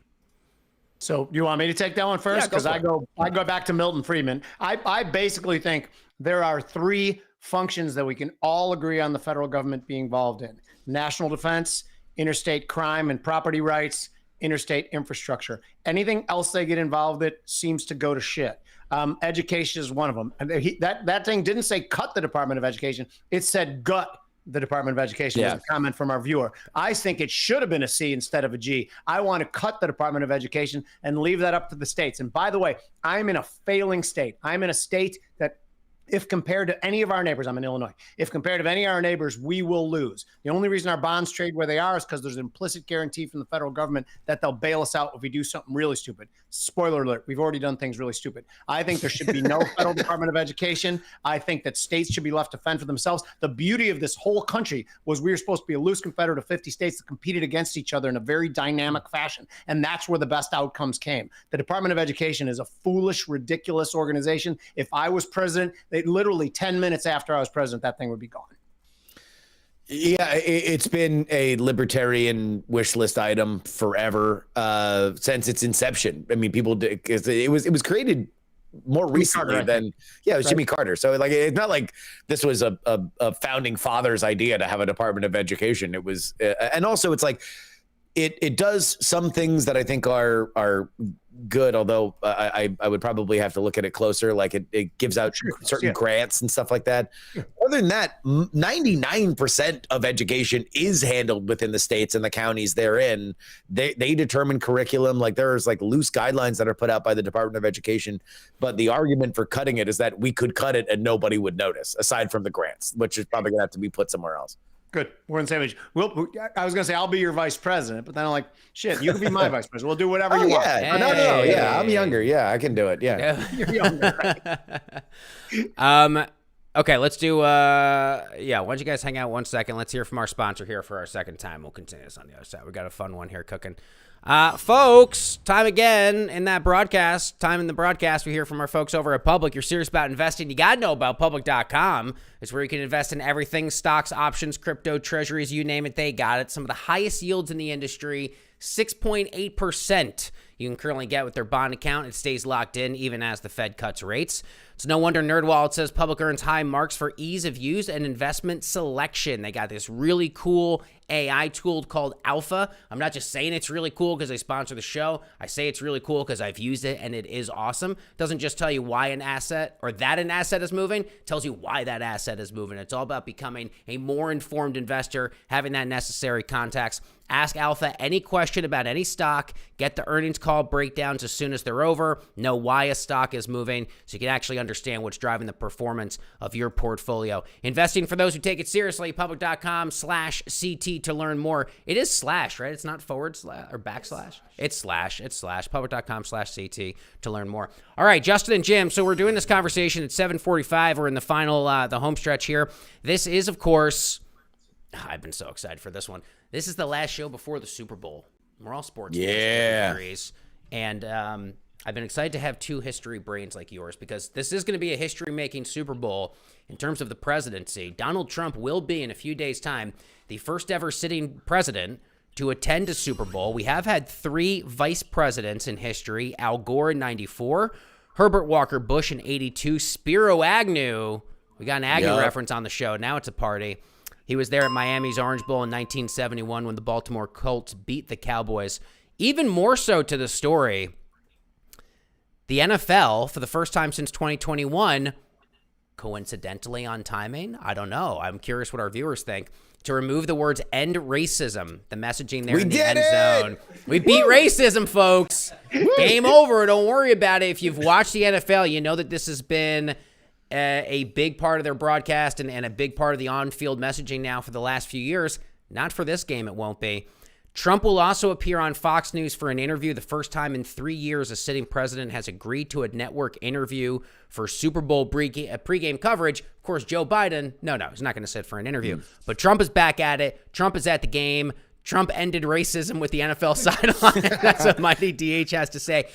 [SPEAKER 3] So you want me to take that one first? Because I go back to Milton Friedman. I basically think there are three functions that we can all agree on the federal government being involved in: national defense, interstate crime and property rights, interstate infrastructure. Anything else they get involved in seems to go to shit. Education is one of them. And that thing didn't say cut the Department of Education. It said gut the Department of Education. Was a comment from our viewer. I think it should have been a C instead of a G. I want to cut the Department of Education and leave that up to the states. And by the way, I'm in a failing state. I'm in a state that if compared to any of our neighbors, I'm in Illinois, if compared to any of our neighbors, we will lose. The only reason our bonds trade where they are is because there's an implicit guarantee from the federal government that they'll bail us out if we do something really stupid. Spoiler alert, we've already done things really stupid. I think there should be no federal Department of Education. I think that states should be left to fend for themselves. The beauty of this whole country was we were supposed to be a loose confederate of 50 states that competed against each other in a very dynamic fashion. And that's where the best outcomes came. The Department of Education is a foolish, ridiculous organization. If I was president, literally 10 minutes after I was president, that thing would be gone.
[SPEAKER 2] Yeah, it's been a libertarian wish list item forever since its inception. I mean, people did, because it was created more recently than it was Jimmy Carter. So like, it's not like this was a founding father's idea to have a Department of Education. It was, and also it's like it does some things that I think are good, although I would probably have to look at it closer. Like it gives out certain grants and stuff like that. Other than that, 99% of education is handled within the states and the counties they're in. They determine curriculum. Like there's like loose guidelines that are put out by the Department of Education. But the argument for cutting it is that we could cut it and nobody would notice, aside from the grants, which is probably gonna have to be put somewhere else.
[SPEAKER 3] Good. We're on the same page. I was going to say, I'll be your vice president, but then I'm like, shit, you can be my vice president. We'll do whatever you want.
[SPEAKER 2] Yeah. No. Yeah. I'm younger. Yeah. I can do it. Yeah.
[SPEAKER 3] You're younger. Right?
[SPEAKER 1] Okay, let's do, why don't you guys hang out 1 second? Let's hear from our sponsor here for our second time. We'll continue this on the other side. We got a fun one here cooking. Folks, time in the broadcast, we hear from our folks over at Public. You're serious about investing, you got to know about public.com. It's where you can invest in everything, stocks, options, crypto, treasuries, you name it, they got it. Some of the highest yields in the industry, 6.8%. You can currently get with their bond account. It stays locked in even as the Fed cuts rates. It's no wonder NerdWallet says Public earns high marks for ease of use and investment selection. They got this really cool AI tool called Alpha. I'm not just saying it's really cool because they sponsor the show. I say it's really cool because I've used it and it is awesome. It doesn't just tell you why an asset or that an asset is moving. It tells you why that asset is moving. It's all about becoming a more informed investor, having that necessary context. Ask Alpha any question about any stock, get the earnings call breakdowns as soon as they're over, know why a stock is moving so you can actually understand what's driving the performance of your portfolio. Investing for those who take it seriously, public.com/CT to learn more. It is slash, right? It's not forward slash or backslash. It's slash. Public.com/CT to learn more. All right, Justin and Jim. So we're doing this conversation at 7:45. We're in the final, the home stretch here. This is, of course, I've been so excited for this one. This is the last show before the Super Bowl. We're all sports fans, and I've been excited to have two history brains like yours because this is going to be a history-making Super Bowl in terms of the presidency. Donald Trump will be, in a few days' time, the first ever sitting president to attend a Super Bowl. We have had 3 vice presidents in history: Al Gore in 94, Herbert Walker Bush in 82, Spiro Agnew. We got an Agnew reference on the show. Now it's a party. He was there at Miami's Orange Bowl in 1971 when the Baltimore Colts beat the Cowboys. Even more so to the story, the NFL, for the first time since 2021, coincidentally on timing, I don't know. I'm curious what our viewers think, to remove the words "end racism," the messaging there in the end zone. We beat racism, folks. Game over. Don't worry about it. If you've watched the NFL, you know that this has been a big part of their broadcast and a big part of the on-field messaging now for the last few years. Not for this game, it won't be. Trump will also appear on Fox News for an interview. The first time in 3 years a sitting president has agreed to a network interview for Super Bowl pregame coverage. Of course, Joe Biden, no, he's not going to sit for an interview. But Trump is back at it. Trump is at the game. Trump ended racism with the NFL sideline. That's what Mighty DH has to say.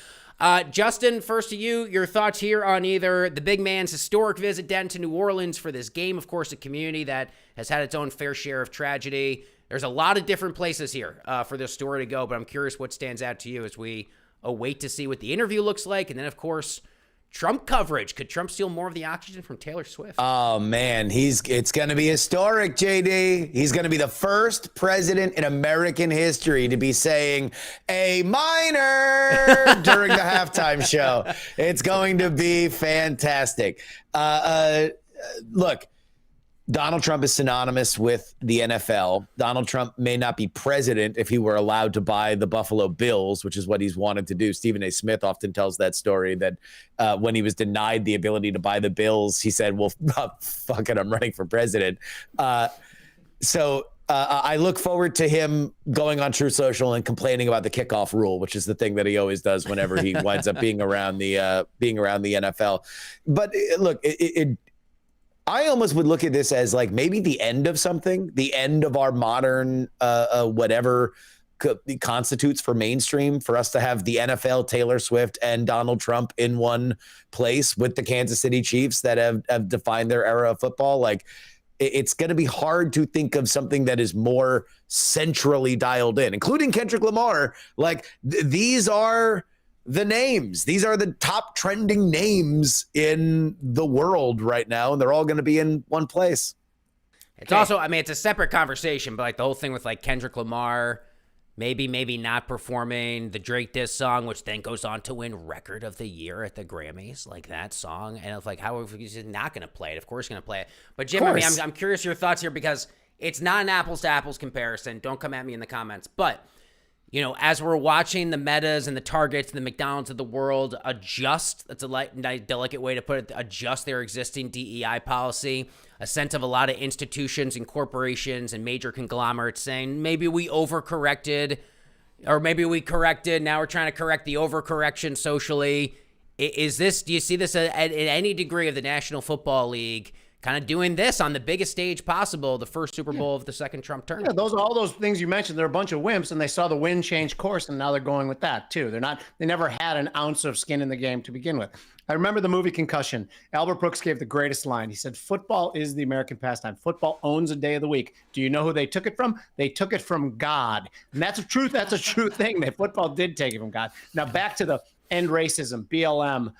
[SPEAKER 1] Justin, first to you, your thoughts here on either the big man's historic visit down to New Orleans for this game, of course, a community that has had its own fair share of tragedy. There's a lot of different places here for this story to go, but I'm curious what stands out to you as we await to see what the interview looks like. And then, of course, Trump coverage. Could Trump steal more of the oxygen from Taylor Swift?
[SPEAKER 2] Oh, man, it's going to be historic, JD. He's going to be the first president in American history to be saying a minor during the halftime show. It's going to be fantastic. Look, Donald Trump is synonymous with the NFL. Donald Trump may not be president if he were allowed to buy the Buffalo Bills, which is what he's wanted to do. Stephen A. Smith often tells that story that when he was denied the ability to buy the Bills, he said, well, fuck it, I'm running for president. So I look forward to him going on Truth Social and complaining about the kickoff rule, which is the thing that he always does whenever he winds up being around the NFL. But look, I almost would look at this as like maybe the end of something, the end of our modern whatever constitutes for mainstream, for us to have the NFL, Taylor Swift, and Donald Trump in one place with the Kansas City Chiefs that have defined their era of football. Like, it's going to be hard to think of something that is more centrally dialed in, including Kendrick Lamar. Like, these are the names. These are the top trending names in the world right now, and they're all going to be in one place.
[SPEAKER 1] It's also, I mean, it's a separate conversation, but like the whole thing with like Kendrick Lamar, maybe not performing the Drake diss song, which then goes on to win Record of the Year at the Grammys, like that song. And it's like, how are you not going to play it? Of course, going to play it. But Jim, I mean, I'm curious your thoughts here, because it's not an apples to apples comparison. Don't come at me in the comments, but you know, as we're watching the Metas and the Targets and the McDonald's of the world adjust, that's a delicate way to put it, adjust their existing DEI policy, a sense of a lot of institutions and corporations and major conglomerates saying maybe we overcorrected, or maybe we corrected, now we're trying to correct the overcorrection socially. Do you see this at any degree of the National Football League kind of doing this on the biggest stage possible, the first Super Bowl of the second Trump term?
[SPEAKER 3] Yeah, all those things you mentioned, they're a bunch of wimps, and they saw the wind change course, and now they're going with that too. They never had an ounce of skin in the game to begin with. I remember the movie Concussion. Albert Brooks gave the greatest line. He said, football is the American pastime. Football owns a day of the week. Do you know who they took it from? They took it from God. And that's a truth. That's a true thing. That football did take it from God. Now back to the end racism, BLM,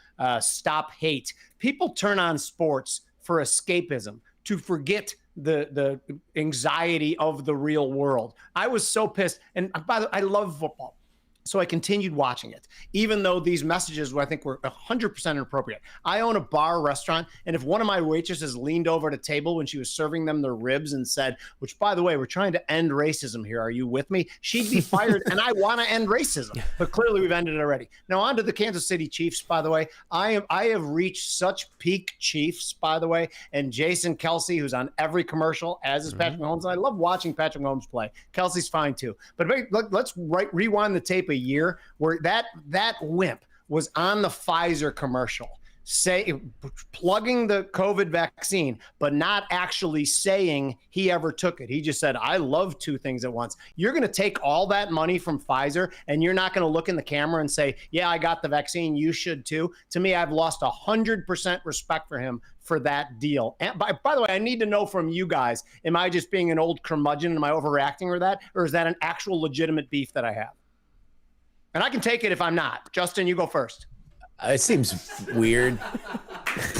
[SPEAKER 3] stop hate. People turn on sports for escapism, to forget the anxiety of the real world. I was so pissed. And by the way, I love football. So I continued watching it, even though these messages I think were 100% inappropriate. I own a bar restaurant, and if one of my waitresses leaned over at a table when she was serving them their ribs and said, which, by the way, we're trying to end racism here, are you with me? She'd be fired, and I want to end racism. But clearly we've ended it already. Now on to the Kansas City Chiefs, by the way. I have reached such peak Chiefs, by the way, and Jason Kelsey, who's on every commercial, as is Patrick Mahomes. I love watching Patrick Mahomes play. Kelsey's fine too. But let's rewind the tape a year where that wimp was on the Pfizer commercial plugging the COVID vaccine, but not actually saying he ever took it. He just said, I love two things at once. You're going to take all that money from Pfizer and you're not going to look in the camera and say, yeah, I got the vaccine. You should too. To me, I've lost 100% respect for him for that deal. And by the way, I need to know from you guys, am I just being an old curmudgeon? Am I overreacting or that? Or is that an actual legitimate beef that I have? And I can take it if I'm not. Justin, you go first.
[SPEAKER 2] It seems weird.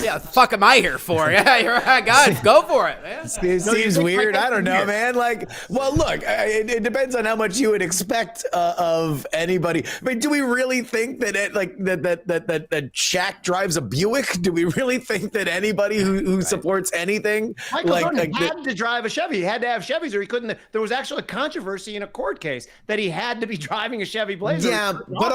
[SPEAKER 1] Yeah, the fuck am I here for? Yeah, you're right. God, go for it, man.
[SPEAKER 2] It seems weird. I don't know, man. Like, well, look, it depends on how much you would expect of anybody. I mean, do we really think that that Shaq drives a Buick? Do we really think that anybody who supports anything
[SPEAKER 3] Michael Jordan had to drive a Chevy? He had to have Chevys, or he couldn't. There was actually a controversy in a court case that he had to be driving a Chevy Blazer.
[SPEAKER 2] Yeah, but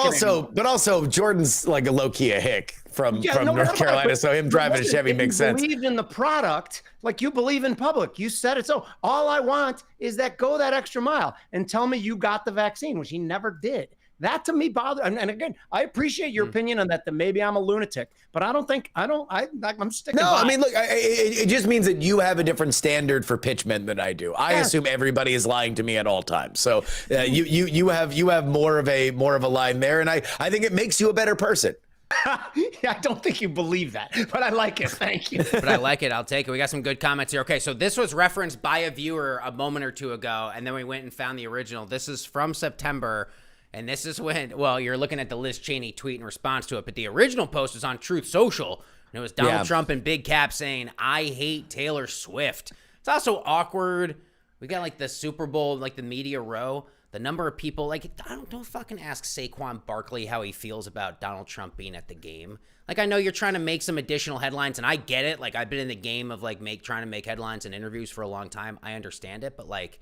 [SPEAKER 2] also Jordan's like a low-key a hick from North Carolina, so him driving a Chevy makes sense.
[SPEAKER 3] You believed in the product like you believe in public. You said it so. All I want is go that extra mile and tell me you got the vaccine, which he never did. That to me bothered. And again, I appreciate your opinion on that maybe I'm a lunatic, but I'm sticking by.
[SPEAKER 2] I mean, look, it just means that you have a different standard for pitchmen than I do. I assume everybody is lying to me at all times. So you have more of a line there, and I think it makes you a better person.
[SPEAKER 3] Yeah, I don't think you believe that, but I like it. Thank you.
[SPEAKER 1] But I like it. I'll take it. We got some good comments here. Okay, so this was referenced by a viewer a moment or two ago, and then we went and found the original. This is from September, and this is when, well, you're looking at the Liz Cheney tweet in response to it, but the original post is on Truth Social, and it was Donald Trump in big cap saying, I hate Taylor Swift. It's also awkward. We got like the Super Bowl, like the media row. the number of people, like, don't fucking ask Saquon Barkley how he feels about Donald Trump being at the game. Like, I know you're trying to make some additional headlines, and I get it. Like, I've been in the game of, like, trying to make headlines and interviews for a long time. I understand it, but, like,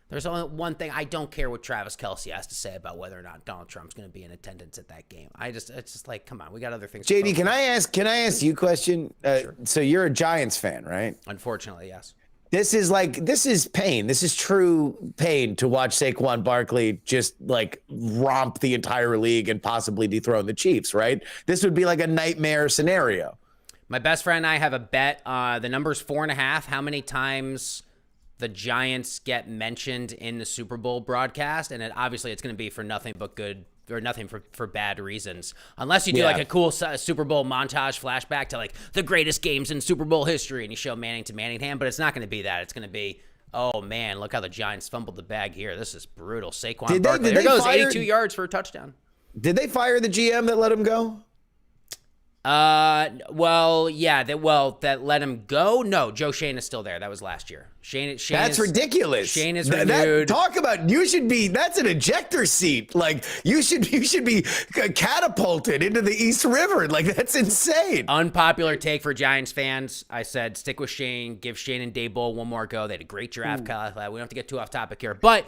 [SPEAKER 1] there's only one thing. I don't care what Travis Kelce has to say about whether or not Donald Trump's going to be in attendance at that game. It's just like, come on, we got other things.
[SPEAKER 2] JD, can I ask you a question?
[SPEAKER 1] Sure.
[SPEAKER 2] So you're a Giants fan, right?
[SPEAKER 1] Unfortunately, yes.
[SPEAKER 2] This is pain. This is true pain to watch Saquon Barkley just like romp the entire league and possibly dethrone the Chiefs, right? This would be like a nightmare scenario.
[SPEAKER 1] My best friend and I have a bet. The number's 4.5. How many times the Giants get mentioned in the Super Bowl broadcast? And obviously it's going to be for nothing but good, or nothing for bad reasons. Unless you do like a cool Super Bowl montage flashback to like the greatest games in Super Bowl history and you show Manning to Manningham, but it's not going to be that. It's going to be, oh man, look how the Giants fumbled the bag here. This is brutal. Saquon Barkley. There goes 82 yards for a touchdown.
[SPEAKER 2] Did they fire the GM that let him go?
[SPEAKER 1] Well, yeah, that let him go. No, Joe Shane is still there. That was last year. Shane
[SPEAKER 2] That's ridiculous.
[SPEAKER 1] Shane is renewed.
[SPEAKER 2] That's an ejector seat. Like you should be catapulted into the East River. Like that's insane.
[SPEAKER 1] Unpopular take for Giants fans. I said stick with Shane. Give Shane and Daboll one more go. They had a great draft class. We don't have to get too off topic here, but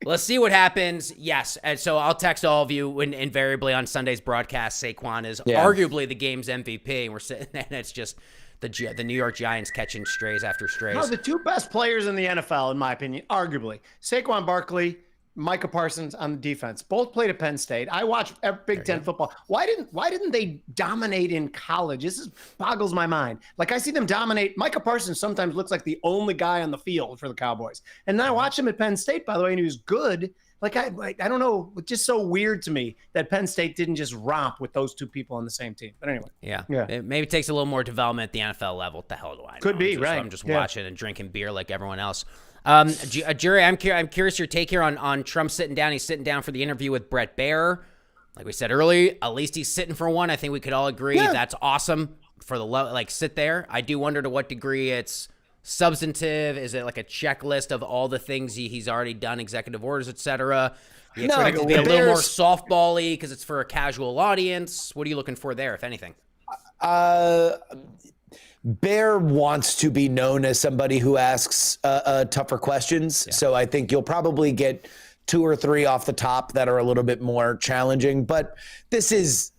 [SPEAKER 1] let's see what happens. Yes, and so I'll text all of you invariably on Sunday's broadcast. Saquon is arguably the game's MVP, and we're sitting there, and it's just the New York Giants catching strays after strays.
[SPEAKER 3] No, the two best players in the NFL, in my opinion, arguably Saquon Barkley, Micah Parsons on the defense. Both played at Penn State. I watched Big Ten football. Why didn't they dominate in college? This boggles my mind. Like I see them dominate. Micah Parsons sometimes looks like the only guy on the field for the Cowboys. And then I watched him at Penn State, by the way, and he was good. Like I don't know. It's just so weird to me that Penn State didn't just romp with those two people on the same team. But anyway.
[SPEAKER 1] Yeah. It maybe takes a little more development at the NFL level. What the hell do I know?
[SPEAKER 3] Could be, right.
[SPEAKER 1] I'm just watching and drinking beer like everyone else. Jerry, I'm curious your take here on Trump sitting down. He's sitting down for the interview with Brett Baer. Like we said earlier, at least he's sitting for one. I think we could all agree that's awesome for the sit there. I do wonder to what degree it's substantive. Is it like a checklist of all the things he's already done, executive orders, etc.? You expect it to be a little more softball-y because it's for a casual audience. What are you looking for there, if anything?
[SPEAKER 2] Bear wants to be known as somebody who asks tougher questions. Yeah. So I think you'll probably get 2 or 3 off the top that are a little bit more challenging. But this is,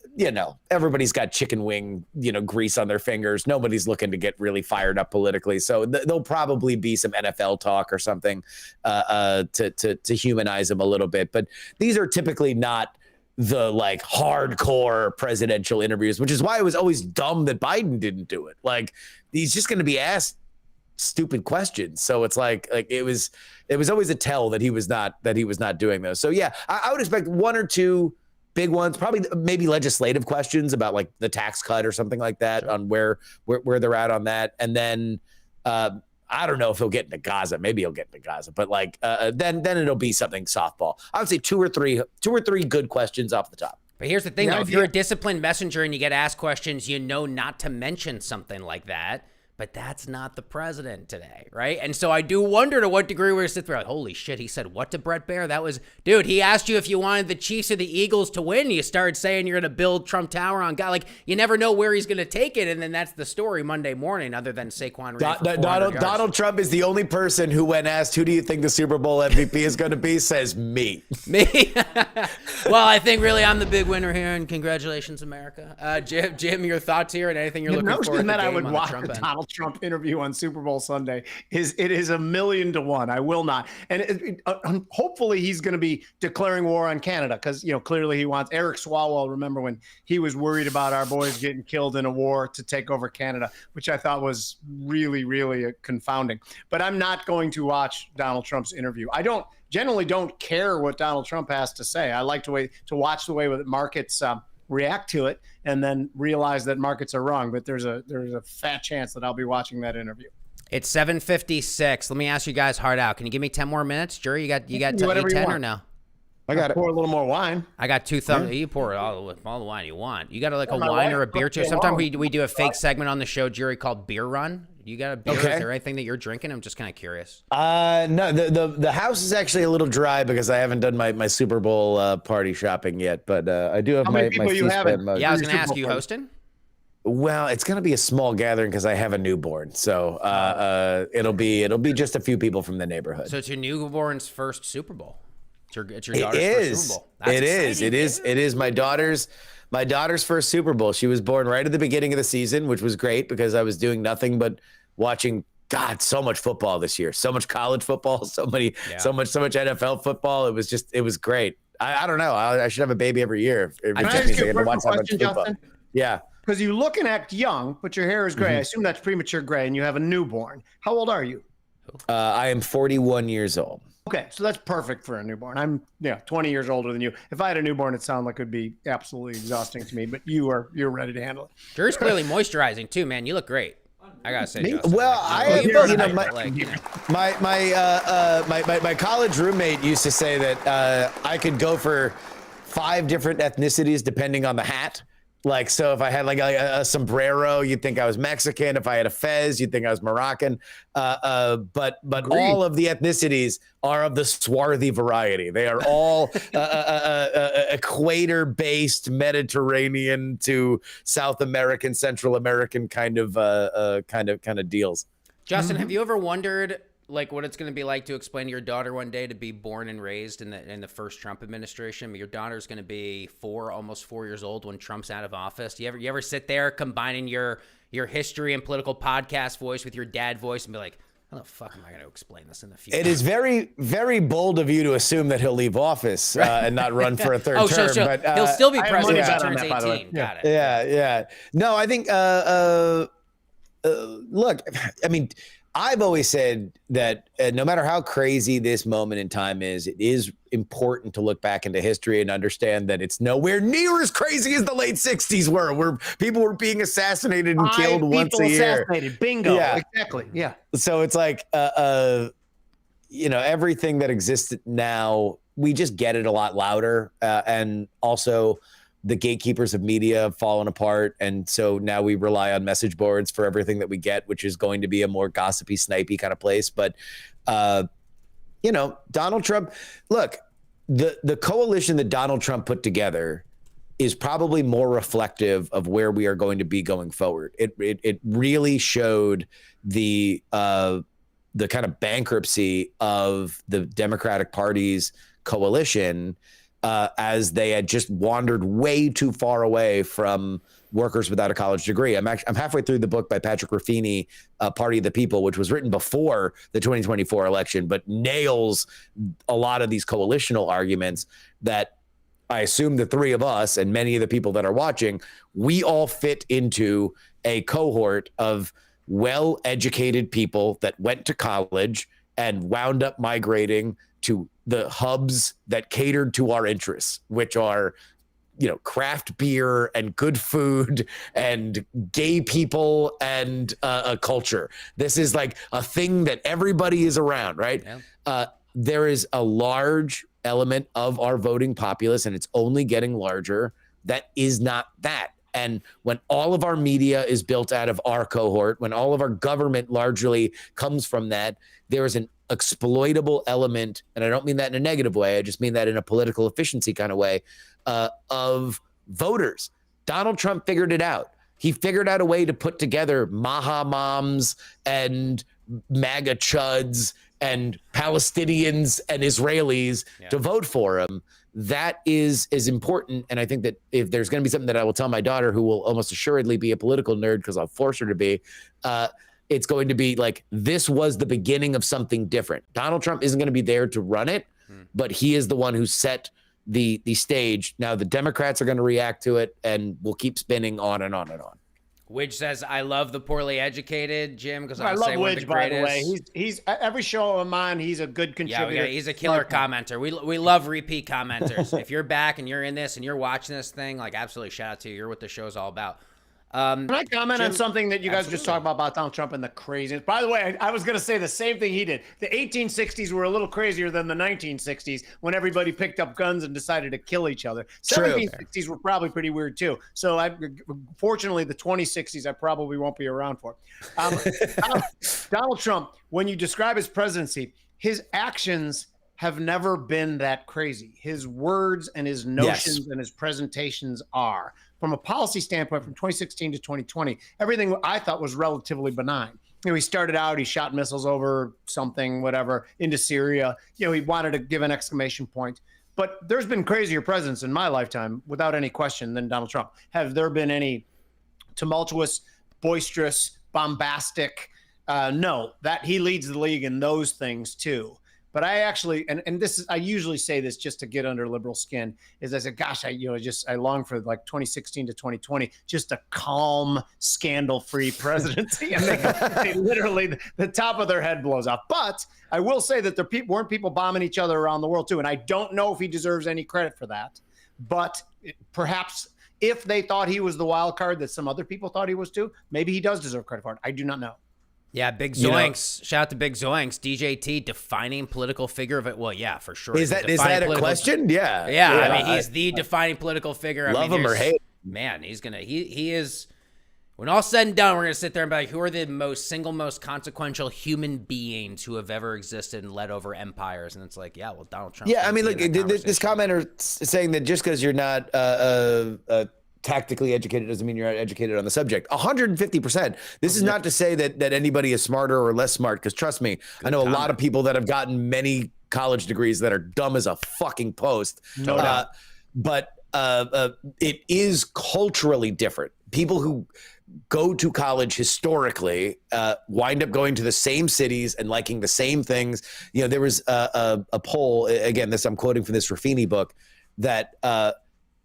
[SPEAKER 2] everybody's got chicken wing, grease on their fingers. Nobody's looking to get really fired up politically. So there'll probably be some NFL talk or something to humanize them a little bit. But these are typically not the like hardcore presidential interviews, which is why it was always dumb that Biden didn't do it. Like he's just going to be asked stupid questions. So it's like it was always a tell that he was not doing those. So yeah, I would expect 1 or 2 big ones, probably maybe legislative questions about like the tax cut or something like that on where they're at on that. And then I don't know if he'll get into Gaza. Maybe he'll get into Gaza, but then it'll be something softball. I would say 2 or 3 good questions off the top.
[SPEAKER 1] But here's the thing, though. If you're a disciplined messenger and you get asked questions, you know not to mention something like that. But that's not the president today, right? And so I do wonder to what degree we're going to sit there like, holy shit, he said what to Brett Baer? That was, dude, he asked you if you wanted the Chiefs or the Eagles to win. You started saying you're going to build Trump Tower on God. Like, you never know where he's going to take it. And then that's the story Monday morning, other than Saquon.
[SPEAKER 2] Donald Trump is the only person who, when asked, who do you think the Super Bowl MVP is going to be, says me.
[SPEAKER 1] Me? Well, I think really I'm the big winner here, and congratulations, America. Jim, your thoughts here and anything you're looking for? The notion
[SPEAKER 3] that I would watch a Donald Trump interview on Super Bowl Sunday is 1,000,000 to 1. I will not. And hopefully he's going to be declaring war on Canada because, clearly he wants Eric Swalwell. Remember when he was worried about our boys getting killed in a war to take over Canada, which I thought was really, really confounding. But I'm not going to watch Donald Trump's interview. I generally don't care what Donald Trump has to say. I like to watch the way that markets react to it and then realize that markets are wrong. But there's a fat chance that I'll be watching that interview.
[SPEAKER 1] It's 7:56. Let me ask you guys hard out. Can you give me 10 more minutes? Jury, you got 10 or no?
[SPEAKER 3] I got to pour a little more wine.
[SPEAKER 1] I got 2 thumbs. You pour all the wine you want. You got a wine or a beer too. Sometimes we do a fake segment on the show, Jury, called Beer Run. You got a beer?
[SPEAKER 2] Okay.
[SPEAKER 1] Is there anything that you're drinking? I'm just kind of curious.
[SPEAKER 2] No, the house is actually a little dry because I haven't done my Super Bowl party shopping yet, but I do have
[SPEAKER 3] How many
[SPEAKER 2] my
[SPEAKER 3] people you
[SPEAKER 2] C-SPAN
[SPEAKER 3] having?
[SPEAKER 2] mug.
[SPEAKER 1] Yeah, I was
[SPEAKER 3] Your
[SPEAKER 1] going to
[SPEAKER 3] Super
[SPEAKER 1] ask you
[SPEAKER 3] Bowl
[SPEAKER 1] hosting.
[SPEAKER 2] Well, it's gonna be a small gathering because I have a newborn, so it'll be just a few people from the neighborhood.
[SPEAKER 1] So it's your newborn's first Super Bowl. It's your
[SPEAKER 2] It
[SPEAKER 1] daughter's first
[SPEAKER 2] is.
[SPEAKER 1] Super Bowl. That's exciting,
[SPEAKER 2] It is my daughter's first Super Bowl. She was born right at the beginning of the season, which was great because I was doing nothing but watching. God, so much football this year, so much college football, so much NFL football. It was great. I don't know. I should have a baby every year. It
[SPEAKER 3] Can I
[SPEAKER 2] just
[SPEAKER 3] ask
[SPEAKER 2] means
[SPEAKER 3] you
[SPEAKER 2] I
[SPEAKER 3] a
[SPEAKER 2] get to watch that much
[SPEAKER 3] question,
[SPEAKER 2] football.
[SPEAKER 3] Justin?
[SPEAKER 2] Yeah.
[SPEAKER 3] Because you look and act young, but your hair is gray. I assume that's premature gray, and you have a newborn. How old are you?
[SPEAKER 2] I am 41 years old.
[SPEAKER 3] Okay, so that's perfect for a newborn. I'm 20 years older than you. If I had a newborn, it sounded like it would be absolutely exhausting to me. But you're ready to handle it.
[SPEAKER 1] Yours clearly moisturizing too, man. You look great. I gotta say, Justin.
[SPEAKER 2] Well,
[SPEAKER 1] like,
[SPEAKER 2] I have,
[SPEAKER 1] you both
[SPEAKER 2] you know,
[SPEAKER 1] do,
[SPEAKER 2] my,
[SPEAKER 1] but, like, you know.
[SPEAKER 2] my college roommate used to say that I could go for 5 different ethnicities depending on the hat. Like, so if I had like a sombrero, you'd think I was Mexican. If I had a fez, you'd think I was Moroccan. But all of the ethnicities are of the swarthy variety. They are all equator-based Mediterranean to South American, Central American kind of deals.
[SPEAKER 1] Justin, have you ever wondered like what it's going to be like to explain to your daughter one day to be born and raised in the first Trump administration? I mean, your daughter's going to be almost 4 years old when Trump's out of office. You ever sit there combining your history and political podcast voice with your dad voice and be like, how the fuck am I going to explain this in the future?
[SPEAKER 2] It is very, very bold of you to assume that he'll leave office and not run for a third term.
[SPEAKER 1] So
[SPEAKER 2] but
[SPEAKER 1] he'll still be
[SPEAKER 3] I have money
[SPEAKER 1] president if he
[SPEAKER 3] bet on
[SPEAKER 1] turns
[SPEAKER 3] that, by the way.
[SPEAKER 1] 18. Got it.
[SPEAKER 2] Yeah. No, I think, look, I mean, I've always said that no matter how crazy this moment in time is, it is important to look back into history and understand that it's nowhere near as crazy as the late 60s were, where people were being assassinated and killed once a year.
[SPEAKER 3] Assassinated. Bingo.
[SPEAKER 2] Yeah.
[SPEAKER 3] Exactly. Yeah.
[SPEAKER 2] So it's like, everything that exists now, we just get it a lot louder. And also, the gatekeepers of media have fallen apart. And so now we rely on message boards for everything that we get, which is going to be a more gossipy, snipey kind of place. But, Donald Trump, look, the coalition that Donald Trump put together is probably more reflective of where we are going to be going forward. It really showed the kind of bankruptcy of the Democratic Party's coalition as they had just wandered way too far away from workers without a college degree. I'm halfway through the book by Patrick Ruffini, Party of the People, which was written before the 2024 election, but nails a lot of these coalitional arguments that I assume the three of us and many of the people that are watching, we all fit into a cohort of well-educated people that went to college and wound up migrating to the hubs that catered to our interests, which are, craft beer and good food and gay people and a culture. This is like a thing that everybody is around, right? Yeah. There is a large element of our voting populace, and it's only getting larger, that is not that. And when all of our media is built out of our cohort, when all of our government largely comes from that, there is an exploitable element, and I don't mean that in a negative way, I just mean that in a political efficiency kind of way, of voters. Donald Trump figured it out. He figured out a way to put together Maha moms and MAGA chuds and Palestinians and Israelis to vote for him. That is important. And I think that if there's going to be something that I will tell my daughter, who will almost assuredly be a political nerd because I'll force her to be, it's going to be like, this was the beginning of something different. Donald Trump isn't going to be there to run it, but he is the one who set the stage. Now the Democrats are going to react to it, and we'll keep spinning on and on and on.
[SPEAKER 1] Widge says, I love the poorly educated, Jim, because
[SPEAKER 3] I love Widge, by the way. He's every show of mine, he's a good contributor.
[SPEAKER 1] Yeah, he's a killer commenter. We love repeat commenters. If you're back and you're in this and you're watching this thing, like, absolutely shout out to you. You're what the show's all about.
[SPEAKER 3] Can I comment on something that you guys just talked about Donald Trump and the craziness? By the way, I was going to say the same thing he did. The 1860s were a little crazier than the 1960s when everybody picked up guns and decided to kill each other. 1760s were probably pretty weird too. So fortunately, the 2060s I probably won't be around for. Donald Trump, when you describe his presidency, his actions have never been that crazy. His words and his notions and his presentations are. From a policy standpoint, from 2016 to 2020, everything I thought was relatively benign. He started out, he shot missiles over something, whatever, into Syria. He wanted to give an exclamation point. But there's been crazier presidents in my lifetime, without any question, than Donald Trump. Have there been any tumultuous, boisterous, bombastic? No, that he leads the league in those things too. But I actually, and this is, I usually say this just to get under liberal skin, is I said, gosh, I long for like 2016 to 2020, just a calm, scandal-free presidency. And they literally, the top of their head blows off. But I will say that there weren't people bombing each other around the world too. And I don't know if he deserves any credit for that. But perhaps if they thought he was the wild card that some other people thought he was too, maybe he does deserve credit for it. I do not know.
[SPEAKER 1] Yeah, Big Zoinks. Shout out to Big Zoinks. DJT, defining political figure of it. Well, yeah, for sure.
[SPEAKER 2] Is that a question? Yeah.
[SPEAKER 1] I mean, he's the defining political figure.
[SPEAKER 2] Love him or hate him.
[SPEAKER 1] Man, he is, when all said and done, we're going to sit there and be like, who are the single most consequential human beings who have ever existed and led over empires? And it's like, yeah, well, Donald Trump.
[SPEAKER 2] Yeah, I mean, look, this commenter saying that just because you're not tactically educated doesn't mean you're not educated on the subject. 150%. This is not to say that anybody is smarter or less smart, because trust me, I know a lot of people that have gotten many college degrees that are dumb as a fucking post.
[SPEAKER 3] No doubt.
[SPEAKER 2] But it is culturally different. People who go to college historically wind up going to the same cities and liking the same things. There was a poll, again, I'm quoting from this Ruffini book, that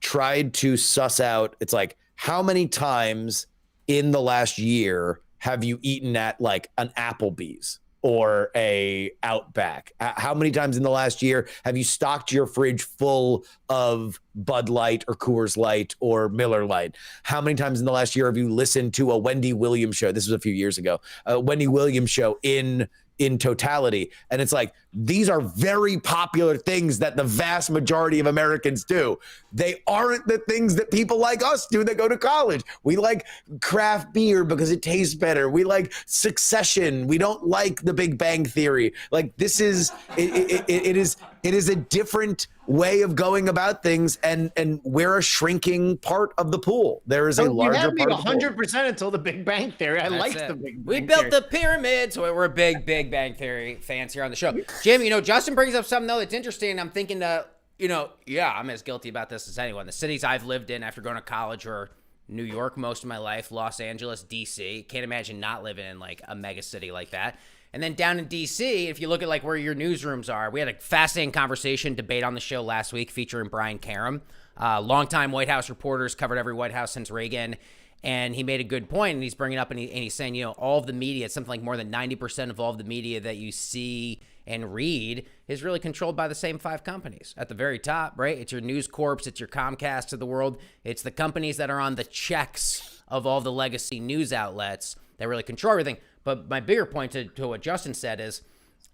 [SPEAKER 2] tried to suss out, it's like, how many times in the last year have you eaten at like an Applebee's or a Outback? How many times in the last year have you stocked your fridge full of Bud Light or Coors Light or Miller Lite? How many times in the last year have you listened to a Wendy Williams show? This was a few years ago. A Wendy Williams show in totality. And it's like, these are very popular things that the vast majority of Americans do. They aren't the things that people like us do that go to college. We like craft beer because it tastes better. We like Succession. We don't like The Big Bang Theory. Like, this is, it is a different way of going about things, and we're a shrinking part of the pool. There is a larger part of the pool.
[SPEAKER 3] 100% until the Big Bang Theory. I liked the Big Bang
[SPEAKER 1] We built the pyramids. So we're big Bang Theory fans here on the show. Jim, Justin brings up something, though, that's interesting. I'm thinking, I'm as guilty about this as anyone. The cities I've lived in after going to college were New York most of my life, Los Angeles, D.C. Can't imagine not living in, like, a mega city like that. And then down in D.C., if you look at like where your newsrooms are, we had a fascinating debate on the show last week featuring Brian Karem, longtime White House reporters, covered every White House since Reagan. And he made a good point, and he's bringing up, and he's saying, all of the media, it's something like more than 90% of all of the media that you see and read is really controlled by the same 5 companies at the very top, right? It's your News Corps, it's your Comcast of the world. It's the companies that are on the checks of all the legacy news outlets that really control everything. But my bigger point to what Justin said is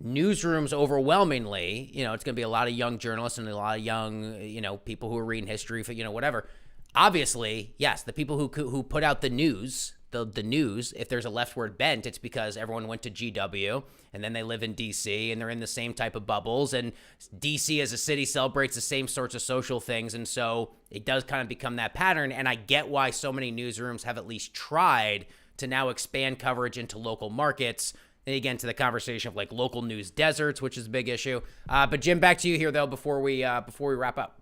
[SPEAKER 1] newsrooms overwhelmingly, it's going to be a lot of young journalists and a lot of young, people who are reading history, whatever. Obviously, yes, the people who put out the news, the news, if there's a leftward bent, it's because everyone went to GW and then they live in DC and they're in the same type of bubbles, and DC as a city celebrates the same sorts of social things, and so it does kind of become that pattern. And I get why so many newsrooms have at least tried to now expand coverage into local markets. And again, to the conversation of like local news deserts, which is a big issue. But Jim, back to you here though before we wrap up.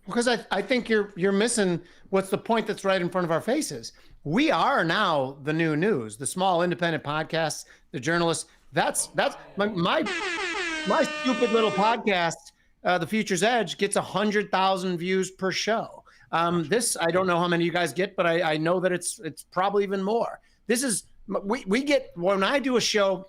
[SPEAKER 3] Because I think you're missing what's the point that's right in front of our faces. We are now the new news, the small independent podcasts, the journalists. That's my stupid little podcast, The Future's Edge, gets 100,000 views per show. This, I don't know how many you guys get, but I know that it's probably even more. This is, we get, when I do a show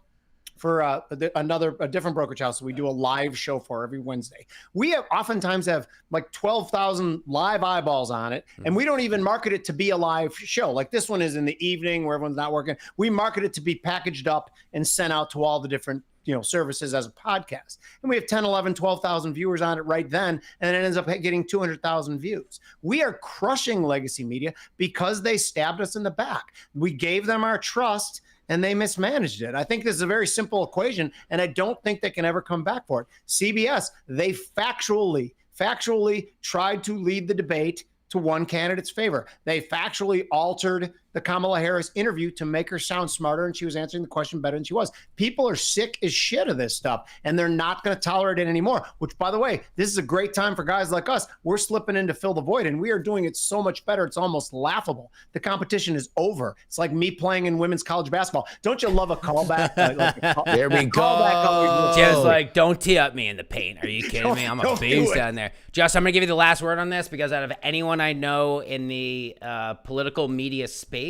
[SPEAKER 3] for a different brokerage house that we do a live show for every Wednesday. We oftentimes have like 12,000 live eyeballs on it, and we don't even market it to be a live show. Like this one is in the evening where everyone's not working. We market it to be packaged up and sent out to all the different services as a podcast. And we have 10, 11, 12,000 viewers on it right then. And it ends up getting 200,000 views. We are crushing legacy media because they stabbed us in the back. We gave them our trust and they mismanaged it. I think this is a very simple equation, and I don't think they can ever come back for it. CBS, they factually tried to lead the debate to one candidate's favor. They factually altered the Kamala Harris interview to make her sound smarter, and she was answering the question better than she was. People are sick as shit of this stuff, and they're not going to tolerate it anymore, which, by the way, this is a great time for guys like us. We're slipping in to fill the void, and we are doing it so much better. It's almost laughable. The competition is over. It's like me playing in women's college basketball. Don't you love a callback?
[SPEAKER 2] There we go.
[SPEAKER 1] Just like, don't tee up me in the paint. Are you kidding me? I'm a beast down there. Just, I'm going to give you the last word on this, because out of anyone I know in the political media space,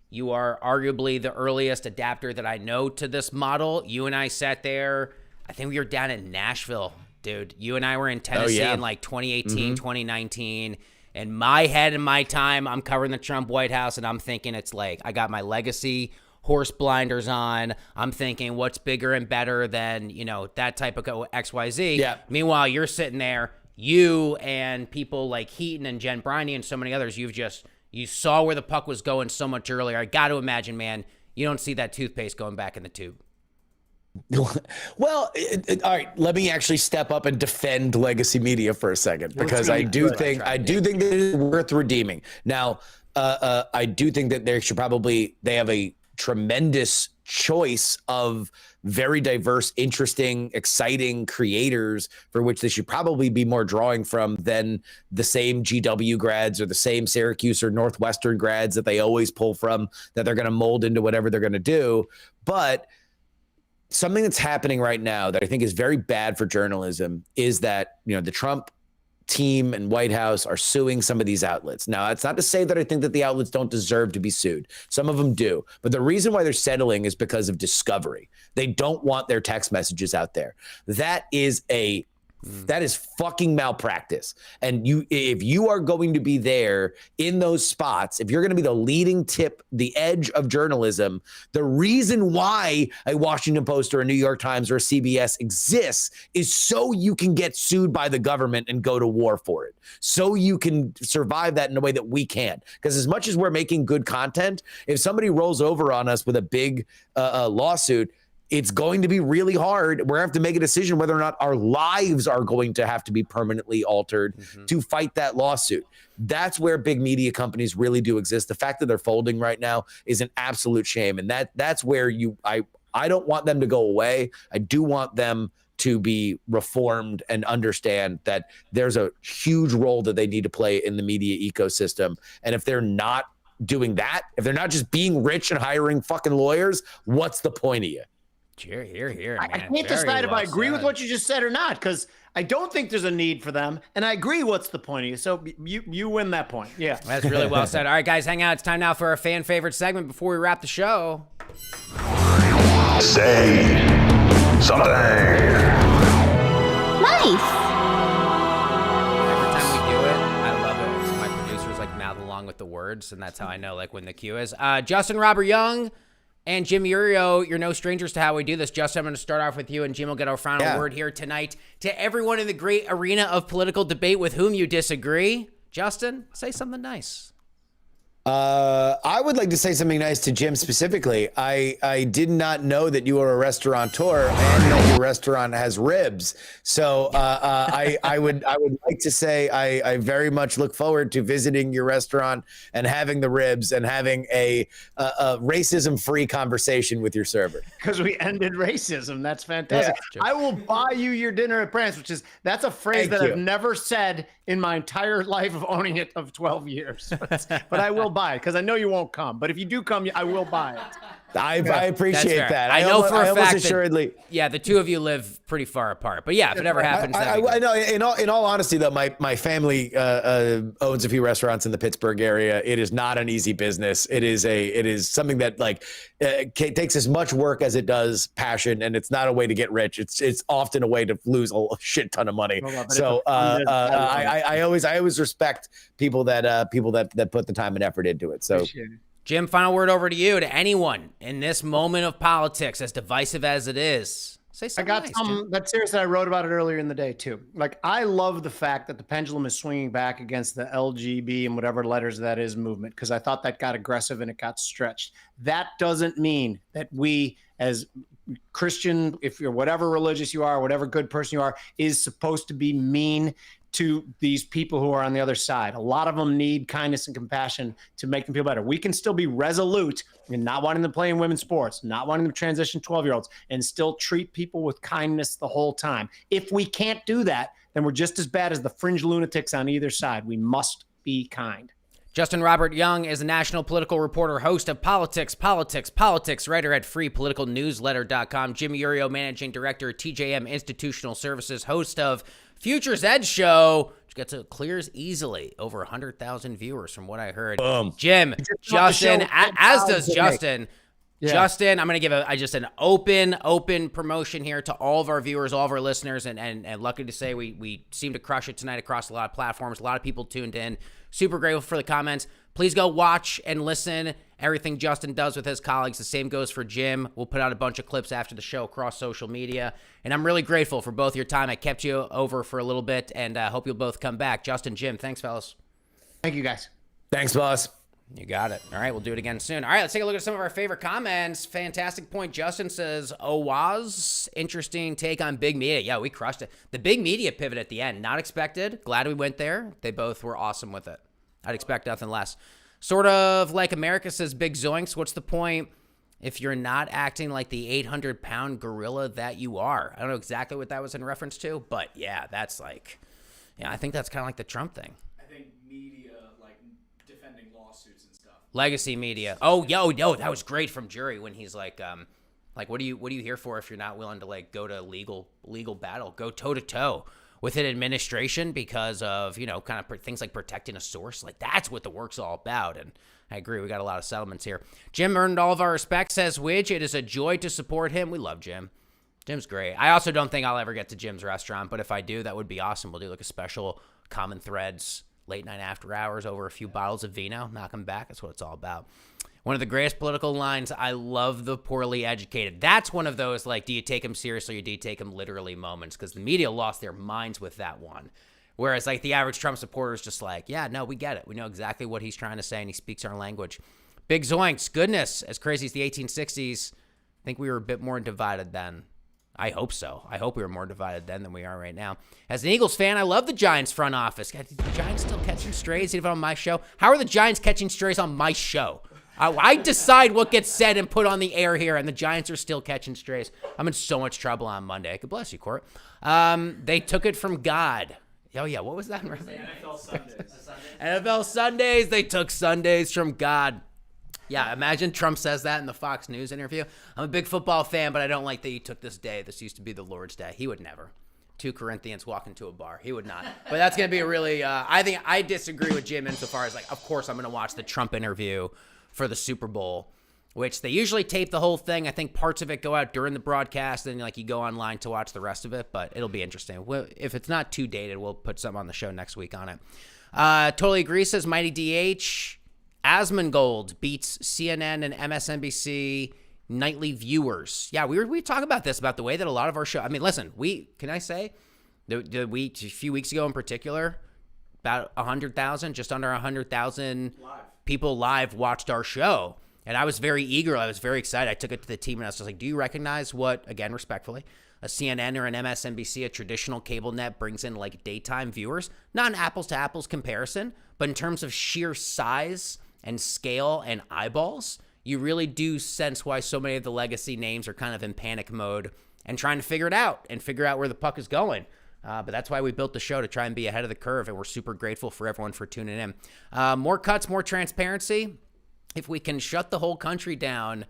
[SPEAKER 1] you are arguably the earliest adapter that I know to this model. You and I sat there, I think we were down in Nashville, dude. You and I were in Tennessee in like 2018, 2019. In my head and my time, I'm covering the Trump White House, and I'm thinking it's like, I got my legacy horse blinders on. I'm thinking, what's bigger and better than, that type of XYZ.
[SPEAKER 2] Yeah.
[SPEAKER 1] Meanwhile, you're sitting there, you and people like Heaton and Jen Briney and so many others, you saw where the puck was going so much earlier. I got to imagine, man, you don't see that toothpaste going back in the tube.
[SPEAKER 2] Well, all right, let me actually step up and defend legacy media for a second, because I do think that it is worth redeeming. Now, I do think that they have a tremendous choice of very diverse, interesting, exciting creators for which they should probably be more drawing from than the same GW grads or the same Syracuse or Northwestern grads that they always pull from, that they're going to mold into whatever they're going to do. But something that's happening right now that I think is very bad for journalism is that, the Trump team and White House are suing some of these outlets. Now, that's not to say that I think that the outlets don't deserve to be sued. Some of them do. But the reason why they're settling is because of discovery. They don't want their text messages out there. That is fucking malpractice. And if you are going to be there in those spots, if you're going to be the leading tip, the edge of journalism, the reason why a Washington Post or a New York Times or a CBS exists is so you can get sued by the government and go to war for it. So you can survive that in a way that we can't. Because as much as we're making good content, if somebody rolls over on us with a big lawsuit, it's going to be really hard. We're going to have to make a decision whether or not our lives are going to have to be permanently altered to fight that lawsuit. That's where big media companies really do exist. The fact that they're folding right now is an absolute shame. And that's where I don't want them to go away. I do want them to be reformed and understand that there's a huge role that they need to play in the media ecosystem. And if they're not doing that, if they're not just being rich and hiring fucking lawyers, what's the point of you?
[SPEAKER 1] Here, man.
[SPEAKER 3] I can't decide if I agree with what you just said or not, because I don't think there's a need for them, and I agree. What's the point of you? So you win that point. Yeah,
[SPEAKER 1] that's really well said. All right, guys, hang out. It's time now for our fan favorite segment before we wrap the show.
[SPEAKER 4] Say something.
[SPEAKER 5] Nice.
[SPEAKER 1] Every time we do it, I love it. So my producers mouth along with the words, and that's how I know when the cue is. Justin Robert Young and Jim Iuorio, you're no strangers to how we do this. Justin, I'm going to start off with you, and Jim will get our final word here tonight. To everyone in the great arena of political debate with whom you disagree, Justin, say something nice.
[SPEAKER 2] I would like to say something nice to Jim specifically. I did not know that you were a restaurateur and that your restaurant has ribs. So I would like to say I very much look forward to visiting your restaurant and having the ribs and having a racism-free conversation with your server.
[SPEAKER 3] Because we ended racism. That's fantastic. Yeah. I will buy you your dinner at Brandt's, that's a phrase that I've never said in my entire life of owning it of 12 years. But I will buy it because I know you won't come. But if you do come, I will buy it.
[SPEAKER 2] I appreciate that.
[SPEAKER 1] I know for a fact
[SPEAKER 2] assuredly.
[SPEAKER 1] Yeah, the two of you live pretty far apart. But yeah, if it ever happens,
[SPEAKER 2] I know. In all honesty, though, my family owns a few restaurants in the Pittsburgh area. It is not an easy business. It is something that takes as much work as it does passion, and it's not a way to get rich. It's often a way to lose a shit ton of money. So I always respect people that put the time and effort into it. So.
[SPEAKER 1] Jim, final word over to you. To anyone in this moment of politics, as divisive as it is, say something.
[SPEAKER 3] I got some that's serious that I wrote about it earlier in the day too. Like, I love the fact that the pendulum is swinging back against the LGB and whatever letters that is movement, because I thought that got aggressive and it got stretched. That doesn't mean that we as Christian, if you're whatever religious you are, whatever good person you are, is supposed to be mean to these people who are on the other side. A lot of them need kindness and compassion to make them feel better. We can still be resolute in not wanting them to play in women's sports, not wanting them to transition 12-year-olds, and still treat people with kindness the whole time. If we can't do that, then we're just as bad as the fringe lunatics on either side. We must be kind.
[SPEAKER 1] Justin Robert Young is a national political reporter, host of Politics, writer at freepoliticalnewsletter.com. Jim Iuorio, managing director at TJM Institutional Services, host of Future's Edge Show, which gets clears easily over 100,000 viewers from what I heard. Jim, Justin, as does Justin. Yeah. Justin, I'm going to give just an open promotion here to all of our viewers, all of our listeners, and lucky to say we seem to crush it tonight across a lot of platforms. A lot of people tuned in. Super grateful for the comments. Please go watch and listen everything Justin does with his colleagues. The same goes for Jim. We'll put out a bunch of clips after the show across social media. And I'm really grateful for both your time. I kept you over for a little bit, and I hope you'll both come back. Justin, Jim, thanks, fellas.
[SPEAKER 3] Thank you, guys.
[SPEAKER 2] Thanks, boss.
[SPEAKER 1] You got it. All right, we'll do it again soon. All right, let's take a look at some of our favorite comments. Fantastic point. Justin says, Waz, interesting take on big media. Yeah, we crushed it. The big media pivot at the end, not expected. Glad we went there. They both were awesome with it. I'd expect nothing less. Sort of like America says, big zoinks. What's the point if you're not acting like the 800-pound gorilla that you are? I don't know exactly what that was in reference to, but yeah, that's like, yeah, I think that's kind of like the Trump thing.
[SPEAKER 5] I think media, like defending lawsuits and stuff.
[SPEAKER 1] Legacy media. Oh, yo, that was great from Jury when he's like, what are you here for if you're not willing to like go to legal battle, go toe to toe with an administration because of, kind of things like protecting a source. Like, that's what the work's all about. And I agree. We got a lot of settlements here. Jim earned all of our respect, says Widge. It is a joy to support him. We love Jim. Jim's great. I also don't think I'll ever get to Jim's restaurant, but if I do, that would be awesome. We'll do like a special Common Threads late night after hours over a few bottles of vino. Knock him back. That's what it's all about. One of the greatest political lines, I love the poorly educated. That's one of those, like, do you take him seriously or do you take him literally moments? Because the media lost their minds with that one. Whereas, like, the average Trump supporter is just like, yeah, no, we get it. We know exactly what he's trying to say, and he speaks our language. Big zoinks. Goodness, as crazy as the 1860s, I think we were a bit more divided then. I hope so. I hope we were more divided then than we are right now. As an Eagles fan, I love the Giants front office. Are the Giants still catching strays even on my show? How are the Giants catching strays on my show? I decide what gets said and put on the air here, and the Giants are still catching strays. I'm in so much trouble on Monday. God bless you, Court. They took it from God. Oh, yeah, what was that?
[SPEAKER 5] NFL Sundays.
[SPEAKER 1] NFL Sundays. They took Sundays from God. Yeah, imagine Trump says that in the Fox News interview. I'm a big football fan, but I don't like that you took this day. This used to be the Lord's Day. He would never. 2 Corinthians walk into a bar. He would not. But that's going to be a really, I think I disagree with Jim insofar as, like, of course I'm going to watch the Trump interview for the Super Bowl, which they usually tape the whole thing. I think parts of it go out during the broadcast, and like you go online to watch the rest of it, but it'll be interesting. If it's not too dated, we'll put something on the show next week on it. Totally agree, says Mighty DH. Asmongold beats CNN and MSNBC nightly viewers. Yeah, we talk about this, about the way that a lot of our show, I mean, listen, can I say, a few weeks ago in particular, about 100,000, just under 100,000 people live watched our show. And I was very eager. I was very excited. I took it to the team and I was just like, do you recognize what, again, respectfully, a CNN or an MSNBC, a traditional cable net brings in like daytime viewers? Not an apples to apples comparison, but in terms of sheer size and scale and eyeballs, you really do sense why so many of the legacy names are kind of in panic mode and trying to figure it out and figure out where the puck is going. But that's why we built the show, to try and be ahead of the curve, and we're super grateful for everyone for tuning in. More cuts, more transparency. If we can shut the whole country down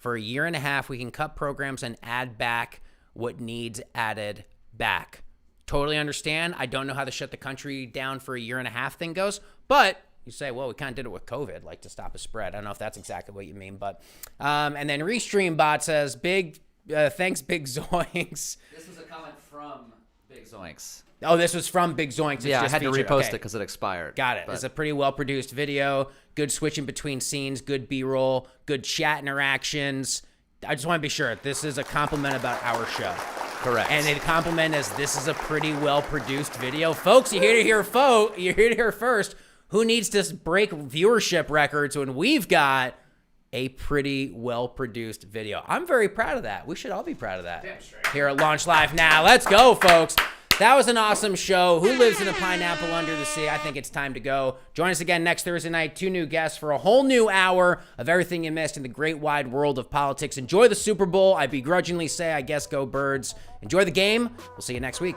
[SPEAKER 1] For a year and a half, we can cut programs and add back what needs added back. Totally understand. I don't know how the shut the country down for a year and a half thing goes, but you say, well, we kind of did it with COVID, like to stop a spread. I don't know if that's exactly what you mean, but and then ReStreamBot says, thanks, Big Zoinks.
[SPEAKER 6] This was a comment from Big Zoinks.
[SPEAKER 1] Oh, this was from Big Zoinks.
[SPEAKER 6] Yeah, I had to repost it because it expired.
[SPEAKER 1] Got it. It's a pretty well-produced video. Good switching between scenes, good B-roll, good chat interactions. I just want to be sure. This is a compliment about our show.
[SPEAKER 6] Correct.
[SPEAKER 1] And a compliment is this is a pretty well-produced video. Folks, you're here to hear first. Who needs to break viewership records when we've got a pretty well-produced video? I'm very proud of that. We should all be proud of that.
[SPEAKER 5] Damn straight.
[SPEAKER 1] Here at Launch Live Now. Let's go, folks. That was an awesome show. Who lives in a pineapple under the sea? I think it's time to go. Join us again next Thursday night. 2 new guests for a whole new hour of everything you missed in the great wide world of politics. Enjoy the Super Bowl. I begrudgingly say, I guess, go Birds. Enjoy the game. We'll see you next week.